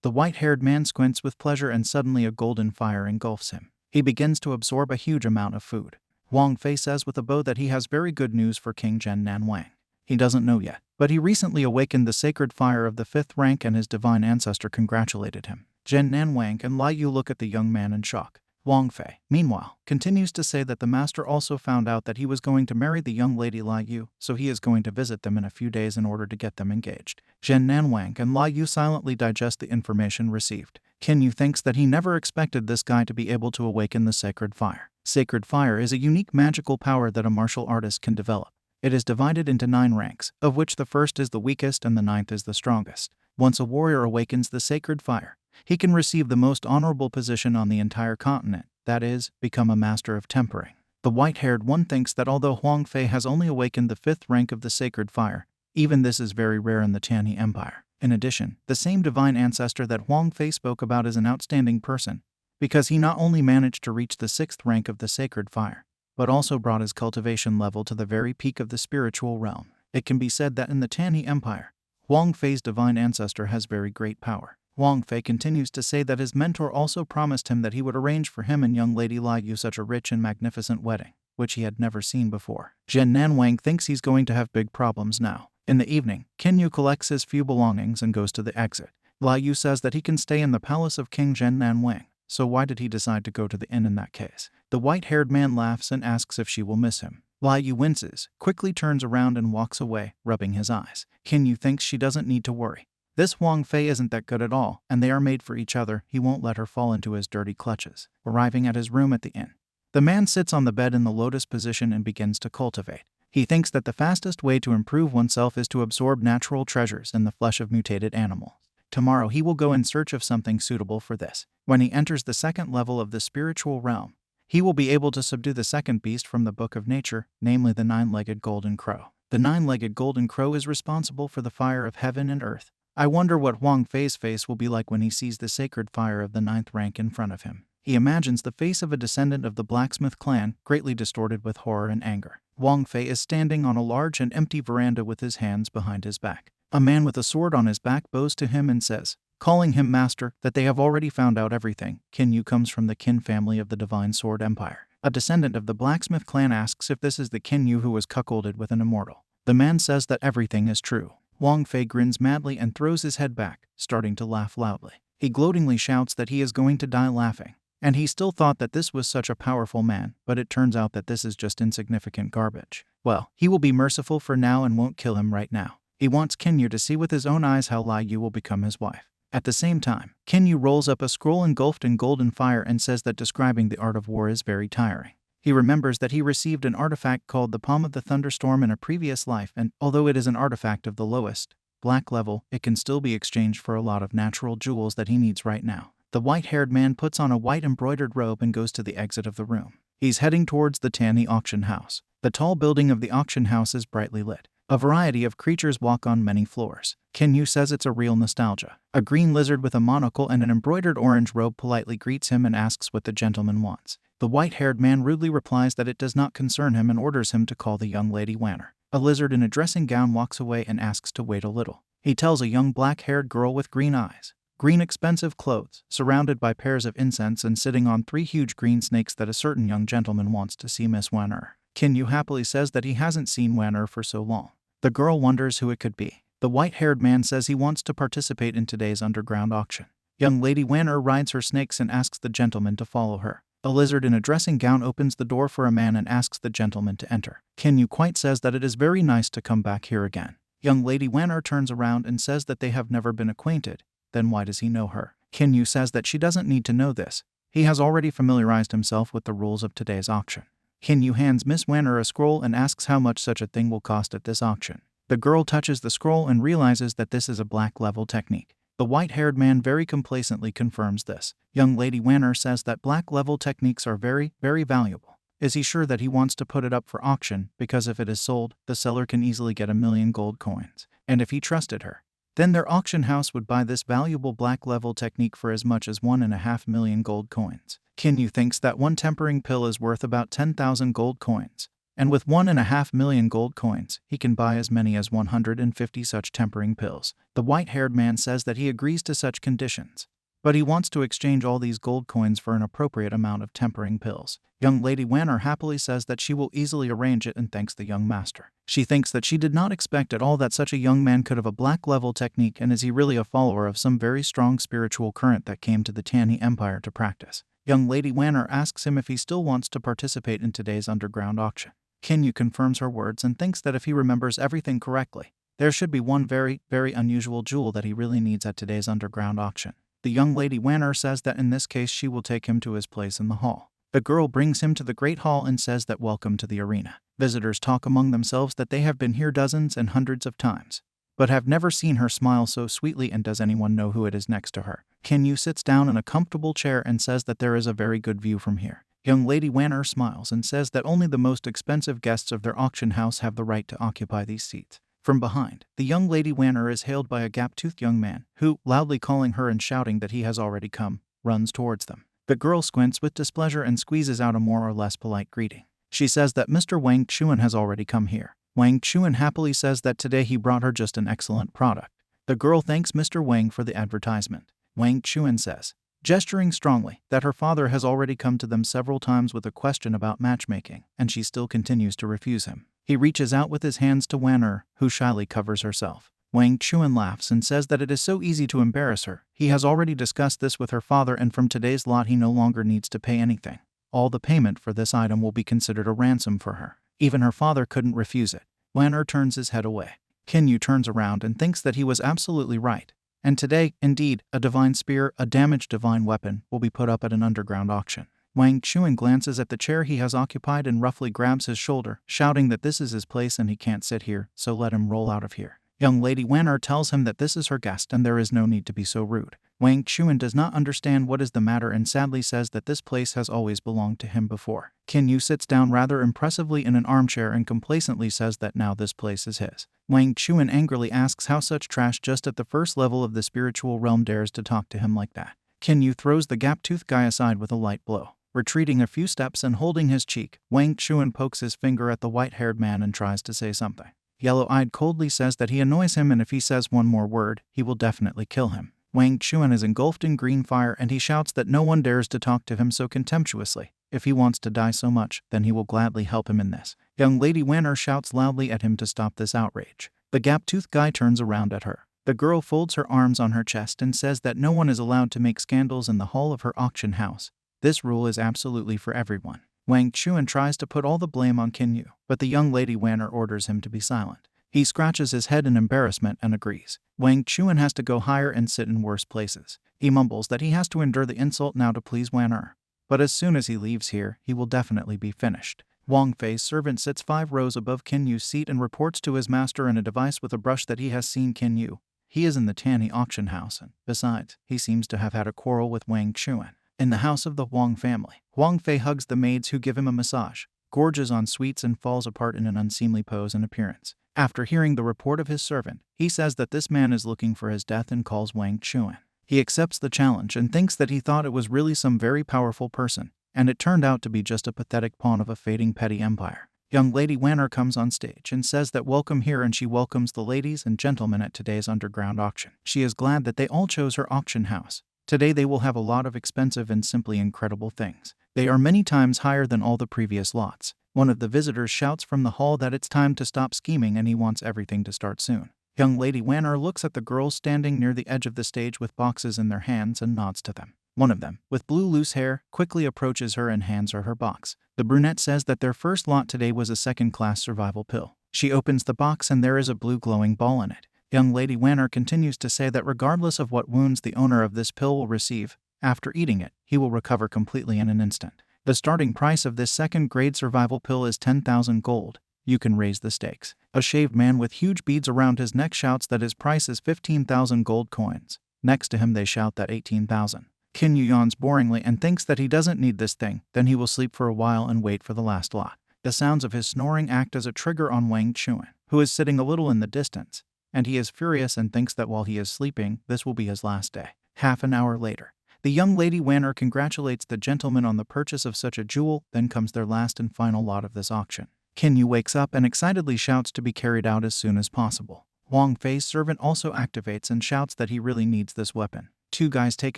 The white-haired man squints with pleasure and suddenly a golden fire engulfs him. He begins to absorb a huge amount of food. Wang Fei says with a bow that he has very good news for King Zhen Nanwang. He doesn't know yet, but he recently awakened the sacred fire of the 5th rank and his divine ancestor congratulated him. Zhen Nanwang and Lai Yu look at the young man in shock. Wang Fei, meanwhile, continues to say that the master also found out that he was going to marry the young lady Lai Yu, so he is going to visit them in a few days in order to get them engaged. Zhen Nanwang and Lai Yu silently digest the information received. Ken Yu thinks that he never expected this guy to be able to awaken the sacred fire. Sacred fire is a unique magical power that a martial artist can develop. It is divided into 9 ranks, of which the first is the weakest and the 9th is the strongest. Once a warrior awakens the sacred fire, he can receive the most honorable position on the entire continent, that is, become a master of tempering. The white-haired one thinks that although Wang Fei has only awakened the 5th rank of the sacred fire, even this is very rare in the Tanhi Empire. In addition, the same divine ancestor that Wang Fei spoke about is an outstanding person, because he not only managed to reach the 6th rank of the sacred fire, but also brought his cultivation level to the very peak of the spiritual realm. It can be said that in the Tanhi Empire, Wang Fei's divine ancestor has very great power. Wang Fei continues to say that his mentor also promised him that he would arrange for him and young lady Lai Yu such a rich and magnificent wedding, which he had never seen before. Zhen Nanwang thinks he's going to have big problems now. In the evening, Ken Yu collects his few belongings and goes to the exit. Lai Yu says that he can stay in the palace of King Zhen Nanwang, so why did he decide to go to the inn in that case? The white-haired man laughs and asks if she will miss him. Lai Yu winces, quickly turns around and walks away, rubbing his eyes. Ken Yu thinks she doesn't need to worry. This Wang Fei isn't that good at all, and they are made for each other. He won't let her fall into his dirty clutches. Arriving at his room at the inn, the man sits on the bed in the lotus position and begins to cultivate. He thinks that the fastest way to improve oneself is to absorb natural treasures in the flesh of mutated animals. Tomorrow he will go in search of something suitable for this. When he enters the 2nd level of the spiritual realm, he will be able to subdue the 2nd beast from the Book of Nature, namely the 9-legged golden crow. The 9-legged golden crow is responsible for the fire of heaven and earth. I wonder what Wang Fei's face will be like when he sees the sacred fire of the 9th rank in front of him. He imagines the face of a descendant of the blacksmith clan, greatly distorted with horror and anger. Wang Fei is standing on a large and empty veranda with his hands behind his back. A man with a sword on his back bows to him and says, calling him master, that they have already found out everything. Ken Yu comes from the Qin family of the Divine Sword Empire. A descendant of the blacksmith clan asks if this is the Ken Yu who was cuckolded with an immortal. The man says that everything is true. Wang Fei grins madly and throws his head back, starting to laugh loudly. He gloatingly shouts that he is going to die laughing. And he still thought that this was such a powerful man, but it turns out that this is just insignificant garbage. Well, he will be merciful for now and won't kill him right now. He wants Ken Yu to see with his own eyes how Lai Yu will become his wife. At the same time, Ken Yu rolls up a scroll engulfed in golden fire and says that describing the art of war is very tiring. He remembers that he received an artifact called the Palm of the Thunderstorm in a previous life, and although it is an artifact of the lowest, black level, it can still be exchanged for a lot of natural jewels that he needs right now. The white-haired man puts on a white embroidered robe and goes to the exit of the room. He's heading towards the Tanhi auction house. The tall building of the auction house is brightly lit. A variety of creatures walk on many floors. Ken Yu says it's a real nostalgia. A green lizard with a monocle and an embroidered orange robe politely greets him and asks what the gentleman wants. The white-haired man rudely replies that it does not concern him and orders him to call the young lady Wanner. A lizard in a dressing gown walks away and asks to wait a little. He tells a young black-haired girl with green eyes, green expensive clothes, surrounded by pairs of incense and sitting on 3 huge green snakes that a certain young gentleman wants to see Miss Wanner. Ken Yu happily says that he hasn't seen Wanner for so long. The girl wonders who it could be. The white-haired man says he wants to participate in today's underground auction. Young lady Wanner rides her snakes and asks the gentleman to follow her. A lizard in a dressing gown opens the door for a man and asks the gentleman to enter. Ken Yu quite says that it is very nice to come back here again. Young lady Wanner turns around and says that they have never been acquainted. Then why does he know her? Ken Yu says that she doesn't need to know this. He has already familiarized himself with the rules of today's auction. Ken Yu hands Miss Wanner a scroll and asks how much such a thing will cost at this auction. The girl touches the scroll and realizes that this is a black-level technique. The white-haired man very complacently confirms this. Young lady Wanner says that black-level techniques are very, very valuable. Is he sure that he wants to put it up for auction, because if it is sold, the seller can easily get 1,000,000 gold coins. And if he trusted her, Then their auction house would buy this valuable black level technique for as much as 1.5 million gold coins. Kinyu thinks that one tempering pill is worth about 10,000 gold coins. And with 1.5 million gold coins, he can buy as many as 150 such tempering pills. The white-haired man says that he agrees to such conditions, but he wants to exchange all these gold coins for an appropriate amount of tempering pills. Young Lady Wanner happily says that she will easily arrange it and thanks the young master. She thinks that she did not expect at all that such a young man could have a black-level technique, and is he really a follower of some very strong spiritual current that came to the Tanhi Empire to practice. Young Lady Wanner asks him if he still wants to participate in today's underground auction. Kinyu confirms her words and thinks that if he remembers everything correctly, there should be one very, very unusual jewel that he really needs at today's underground auction. The young Lady Wanner says that in this case she will take him to his place in the hall. The girl brings him to the great hall and says that welcome to the arena. Visitors talk among themselves that they have been here dozens and hundreds of times, but have never seen her smile so sweetly, and does anyone know who it is next to her? Kinyu sits down in a comfortable chair and says that there is a very good view from here. Young Lady Wanner smiles and says that only the most expensive guests of their auction house have the right to occupy these seats. From behind, the young Lady Wanner is hailed by a gap-toothed young man, who, loudly calling her and shouting that he has already come, runs towards them. The girl squints with displeasure and squeezes out a more or less polite greeting. She says that Mr. Wang Chuan has already come here. Wang Chuan happily says that today he brought her just an excellent product. The girl thanks Mr. Wang for the advertisement. Wang Chuan says, gesturing strongly, that her father has already come to them several times with a question about matchmaking, and she still continues to refuse him. He reaches out with his hands to Wanner, who shyly covers herself. Wang Chuan laughs and says that it is so easy to embarrass her. He has already discussed this with her father, and from today's lot he no longer needs to pay anything. All the payment for this item will be considered a ransom for her. Even her father couldn't refuse it. Wanner turns his head away. Kinyu turns around and thinks that he was absolutely right. And today, indeed, a divine spear, a damaged divine weapon, will be put up at an underground auction. Wang Chuan glances at the chair he has occupied and roughly grabs his shoulder, shouting that this is his place and he can't sit here, so let him roll out of here. Young Lady Wanner tells him that this is her guest and there is no need to be so rude. Wang Chuan does not understand what is the matter and sadly says that this place has always belonged to him before. Kinyu sits down rather impressively in an armchair and complacently says that now this place is his. Wang Chuan angrily asks how such trash just at the first level of the spiritual realm dares to talk to him like that. Kinyu throws the gap-toothed guy aside with a light blow. Retreating a few steps and holding his cheek, Wang Chuan pokes his finger at the white-haired man and tries to say something. Yellow-eyed coldly says that he annoys him and if he says one more word, he will definitely kill him. Wang Chuan is engulfed in green fire and he shouts that no one dares to talk to him so contemptuously. If he wants to die so much, then he will gladly help him in this. Young Lady Wanner shouts loudly at him to stop this outrage. The gap-toothed guy turns around at her. The girl folds her arms on her chest and says that no one is allowed to make scandals in the hall of her auction house. This rule is absolutely for everyone. Wang Chuan tries to put all the blame on Kinyu, but the young Lady Wanner orders him to be silent. He scratches his head in embarrassment and agrees. Wang Chuan has to go higher and sit in worse places. He mumbles that he has to endure the insult now to please Wanner. But as soon as he leaves here, he will definitely be finished. Wang Fei's servant sits 5 rows above Kinyu's seat and reports to his master in a device with a brush that he has seen Kinyu. He is in the Tanhi auction house and, besides, he seems to have had a quarrel with Wang Chuan. In the house of the Wang family, Wang Fei hugs the maids who give him a massage, gorges on sweets and falls apart in an unseemly pose and appearance. After hearing the report of his servant, he says that this man is looking for his death and calls Wang Chuan. He accepts the challenge and thinks that he thought it was really some very powerful person, and it turned out to be just a pathetic pawn of a fading petty empire. Young Lady Wanner comes on stage and says that welcome here, and she welcomes the ladies and gentlemen at today's underground auction. She is glad that they all chose her auction house. Today they will have a lot of expensive and simply incredible things. They are many times higher than all the previous lots. One of the visitors shouts from the hall that it's time to stop scheming and he wants everything to start soon. Young Lady Wanner looks at the girls standing near the edge of the stage with boxes in their hands and nods to them. One of them, with blue loose hair, quickly approaches her and hands her her box. The brunette says that their first lot today was a second-class survival pill. She opens the box and there is a blue glowing ball in it. Young Lady Wanner continues to say that regardless of what wounds the owner of this pill will receive, after eating it, he will recover completely in an instant. The starting price of this second-grade survival pill is 10,000 gold. You can raise the stakes. A shaved man with huge beads around his neck shouts that his price is 15,000 gold coins. Next to him they shout that 18,000. Kinyu yawns boringly and thinks that he doesn't need this thing, then he will sleep for a while and wait for the last lot. The sounds of his snoring act as a trigger on Wang Chuan, who is sitting a little in the distance, and he is furious and thinks that while he is sleeping, this will be his last day. Half an hour later, the young lady Wanner congratulates the gentleman on the purchase of such a jewel, then comes their last and final lot of this auction. Kinyu wakes up and excitedly shouts to be carried out as soon as possible. Wang Fei's servant also activates and shouts that he really needs this weapon. Two guys take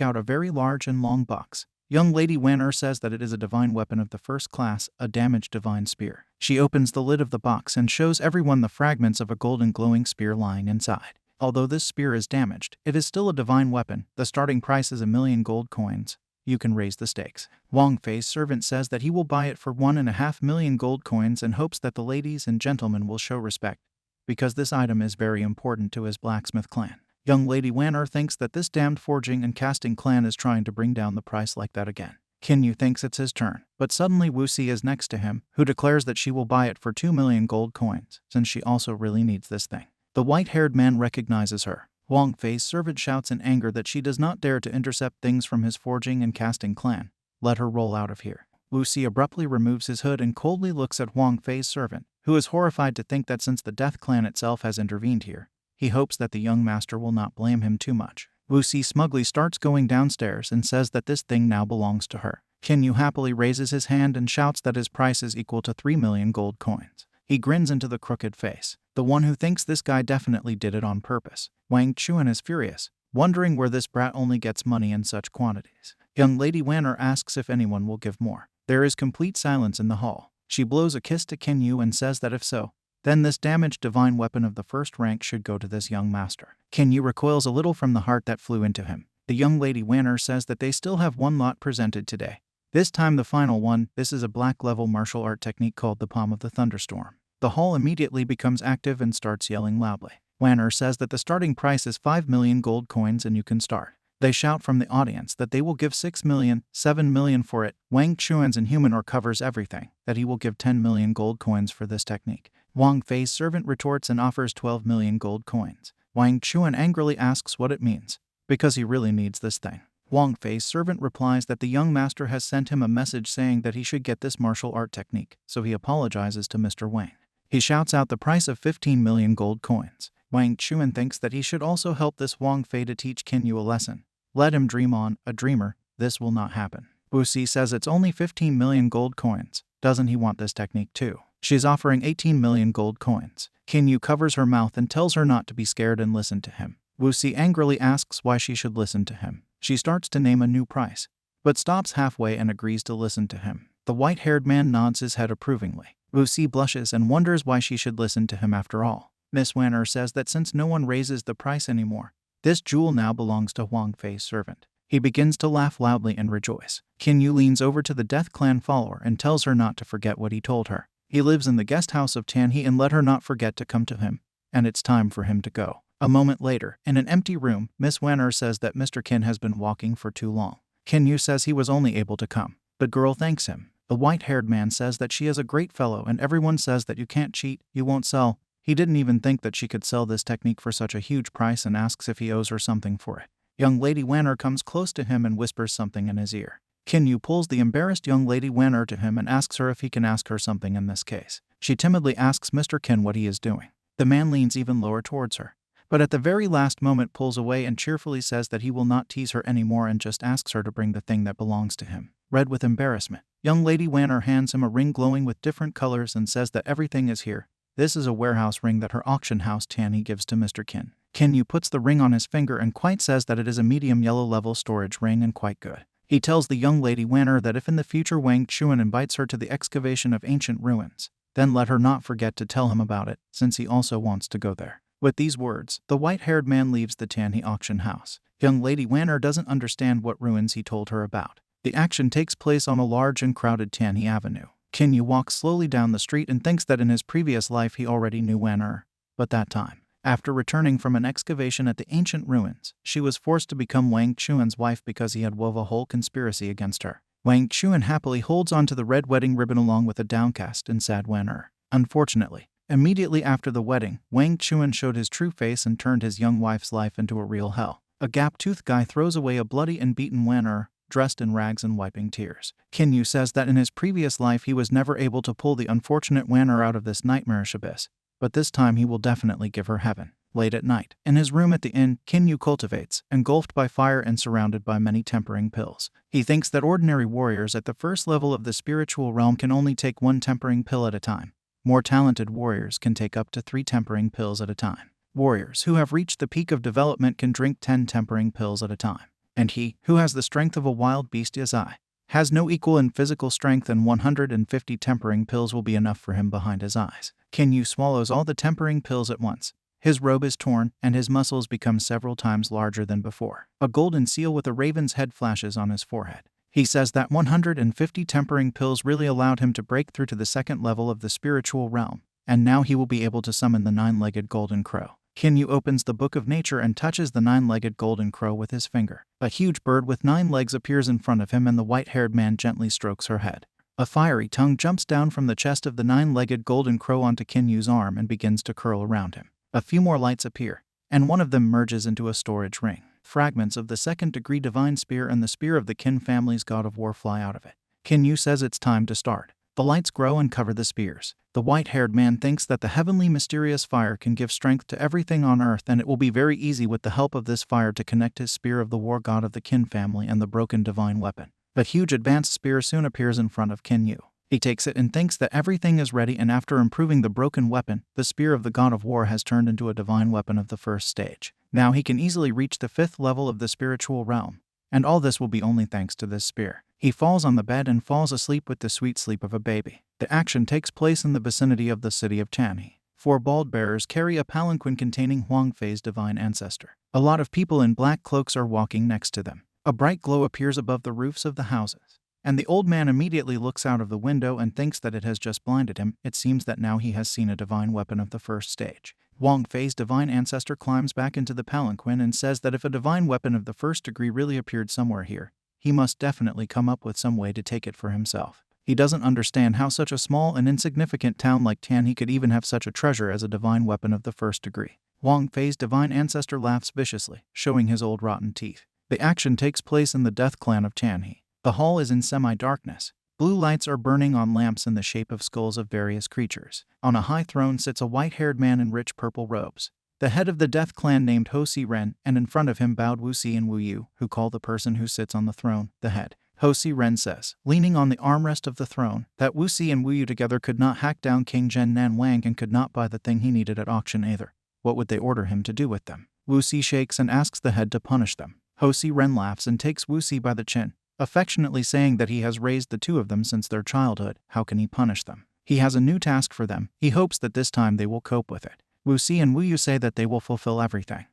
out a very large and long box. Young Lady Wanner says that it is a divine weapon of the first class, a damaged divine spear. She opens the lid of the box and shows everyone the fragments of a golden glowing spear lying inside. Although this spear is damaged, it is still a divine weapon. The starting price is 1,000,000 gold coins. You can raise the stakes. Wang Fei's servant says that he will buy it for 1.5 million gold coins and hopes that the ladies and gentlemen will show respect, because this item is very important to his blacksmith clan. Young Lady Wanner thinks that this damned forging and casting clan is trying to bring down the price like that again. Kinyu thinks it's his turn, but suddenly Wuxi is next to him, who declares that she will buy it for 2 million gold coins, since she also really needs this thing. The white-haired man recognizes her. Wang Fei's servant shouts in anger that she does not dare to intercept things from his forging and casting clan. Let her roll out of here. Wuxi abruptly removes his hood and coldly looks at Wang Fei's servant, who is horrified to think that since the Death Clan itself has intervened here, he hopes that the young master will not blame him too much. Wuxi smugly starts going downstairs and says that this thing now belongs to her. Kinyu happily raises his hand and shouts that his price is equal to 3 million gold coins. He grins into the crooked face, the one who thinks this guy definitely did it on purpose. Wang Chuan is furious, wondering where this brat only gets money in such quantities. Young Lady Wanner asks if anyone will give more. There is complete silence in the hall. She blows a kiss to Kinyu and says that if so, then this damaged divine weapon of the first rank should go to this young master. Kinyu recoils a little from the heart that flew into him. The young Lady Wanner says that they still have one lot presented today. This time the final one. This is a black-level martial art technique called the Palm of the Thunderstorm. The hall immediately becomes active and starts yelling loudly. Wanner says that the starting price is 5 million gold coins and you can start. They shout from the audience that they will give 6 million, 7 million for it. Wang Chuan's Inhumanor covers everything, that he will give 10 million gold coins for this technique. Wang Fei's servant retorts and offers 12 million gold coins. Wang Chuan angrily asks what it means, because he really needs this thing. Wang Fei's servant replies that the young master has sent him a message saying that he should get this martial art technique, so he apologizes to Mr. Wang. He shouts out the price of 15 million gold coins. Wang Chuan thinks that he should also help this Wang Fei to teach Kinyu a lesson. Let him dream on, a dreamer. This will not happen. Wuxi says it's only 15 million gold coins. Doesn't he want this technique too? She's offering 18 million gold coins. Kinyu covers her mouth and tells her not to be scared and listen to him. Wuxi angrily asks why she should listen to him. She starts to name a new price, but stops halfway and agrees to listen to him. The white-haired man nods his head approvingly. Wuxi blushes and wonders why she should listen to him after all. Miss Wanner says that since no one raises the price anymore, this jewel now belongs to Wang Fei's servant. He begins to laugh loudly and rejoice. Kinyu leans over to the Death Clan follower and tells her not to forget what he told her. He lives in the guest house of Tanhi and let her not forget to come to him, and it's time for him to go. A moment later, in an empty room, Miss Wanner says that Mr. Qin has been walking for too long. Kinyu says he was only able to come. The girl thanks him. The white-haired man says that she is a great fellow and everyone says that you can't cheat, you won't sell. He didn't even think that she could sell this technique for such a huge price and asks if he owes her something for it. Young Lady Wanner comes close to him and whispers something in his ear. Kinyu pulls the embarrassed young Lady Wanner to him and asks her if he can ask her something in this case. She timidly asks Mr. Qin what he is doing. The man leans even lower towards her, but at the very last moment pulls away and cheerfully says that he will not tease her anymore and just asks her to bring the thing that belongs to him. Red with embarrassment, young Lady Wanner hands him a ring glowing with different colors and says that everything is here. This is a warehouse ring that her auction house Tanhi gives to Mr. Qin. Kinyu puts the ring on his finger and quite says that it is a medium yellow level storage ring and quite good. He tells the young Lady Wanner that if in the future Wang Chuan invites her to the excavation of ancient ruins, then let her not forget to tell him about it, since he also wants to go there. With these words, the white-haired man leaves the Tanhi auction house. Young Lady Wanner doesn't understand what ruins he told her about. The action takes place on a large and crowded Tanhi Avenue. Kinyu walks slowly down the street and thinks that in his previous life he already knew Wanner. But that time, after returning from an excavation at the ancient ruins, she was forced to become Wang Chuan's wife because he had wove a whole conspiracy against her. Wang Chuan happily holds onto the red wedding ribbon along with a downcast and sad Wanner. Unfortunately, immediately after the wedding, Wang Chuan showed his true face and turned his young wife's life into a real hell. A gap-toothed guy throws away a bloody and beaten Wanner, dressed in rags and wiping tears. Kinyu says that in his previous life he was never able to pull the unfortunate Wanner out of this nightmarish abyss, but this time he will definitely give her heaven. Late at night, in his room at the inn, Qin Yu cultivates, engulfed by fire and surrounded by many tempering pills. He thinks that ordinary warriors at the first level of the spiritual realm can only take 1 tempering pill at a time. More talented warriors can take up to 3 tempering pills at a time. Warriors who have reached the peak of development can drink 10 tempering pills at a time. And he, who has the strength of a wild beast as I, has no equal in physical strength, and 150 tempering pills will be enough for him behind his eyes. Qin Yu swallows all the tempering pills at once. His robe is torn, and his muscles become several times larger than before. A golden seal with a raven's head flashes on his forehead. He says that 150 tempering pills really allowed him to break through to the 2nd level of the spiritual realm, and now he will be able to summon the 9-legged golden crow. Qin Yu opens the Book of Nature and touches the 9-legged golden crow with his finger. A huge bird with 9 legs appears in front of him, and the white-haired man gently strokes her head. A fiery tongue jumps down from the chest of the 9-legged golden crow onto Qin Yu's arm and begins to curl around him. A few more lights appear, and one of them merges into a storage ring. Fragments of the 2nd-degree divine spear and the spear of the Qin family's god of war fly out of it. Qin Yu says it's time to start. The lights grow and cover the spears. The white-haired man thinks that the heavenly mysterious fire can give strength to everything on earth, and it will be very easy with the help of this fire to connect his spear of the war god of the Qin family and the broken divine weapon. The huge advanced spear soon appears in front of Qin Yu. He takes it and thinks that everything is ready, and after improving the broken weapon, the spear of the god of war has turned into a divine weapon of the 1st stage. Now he can easily reach the 5th level of the spiritual realm, and all this will be only thanks to this spear. He falls on the bed and falls asleep with the sweet sleep of a baby. The action takes place in the vicinity of the city of Tanhi. 4 bald bearers carry a palanquin containing Huang Fei's divine ancestor. A lot of people in black cloaks are walking next to them. A bright glow appears above the roofs of the houses, and the old man immediately looks out of the window and thinks that it has just blinded him. It seems that now he has seen a divine weapon of the 1st stage. Huang Fei's divine ancestor climbs back into the palanquin and says that if a divine weapon of the 1st degree really appeared somewhere here, he must definitely come up with some way to take it for himself. He doesn't understand how such a small and insignificant town like Tanhi could even have such a treasure as a divine weapon of the 1st degree. Huang Fei's divine ancestor laughs viciously, showing his old rotten teeth. The action takes place in the death clan of Tanhi. The hall is in semi-darkness. Blue lights are burning on lamps in the shape of skulls of various creatures. On a high throne sits a white-haired man in rich purple robes, the head of the death clan named Ho Si Ren, and in front of him bowed Wu Si and Wu Yu, who call the person who sits on the throne the head. Ho Si Ren says, leaning on the armrest of the throne, that Wu Si and Wu Yu together could not hack down King Zhen Nan Wang and could not buy the thing he needed at auction either. What would they order him to do with them? Wu Si shakes and asks the head to punish them. Ho Si Ren laughs and takes Wu Si by the chin, affectionately saying that he has raised the 2 of them since their childhood. How can he punish them? He has a new task for them. He hopes that this time they will cope with it. Wu Si and Wu Yu say that they will fulfill everything.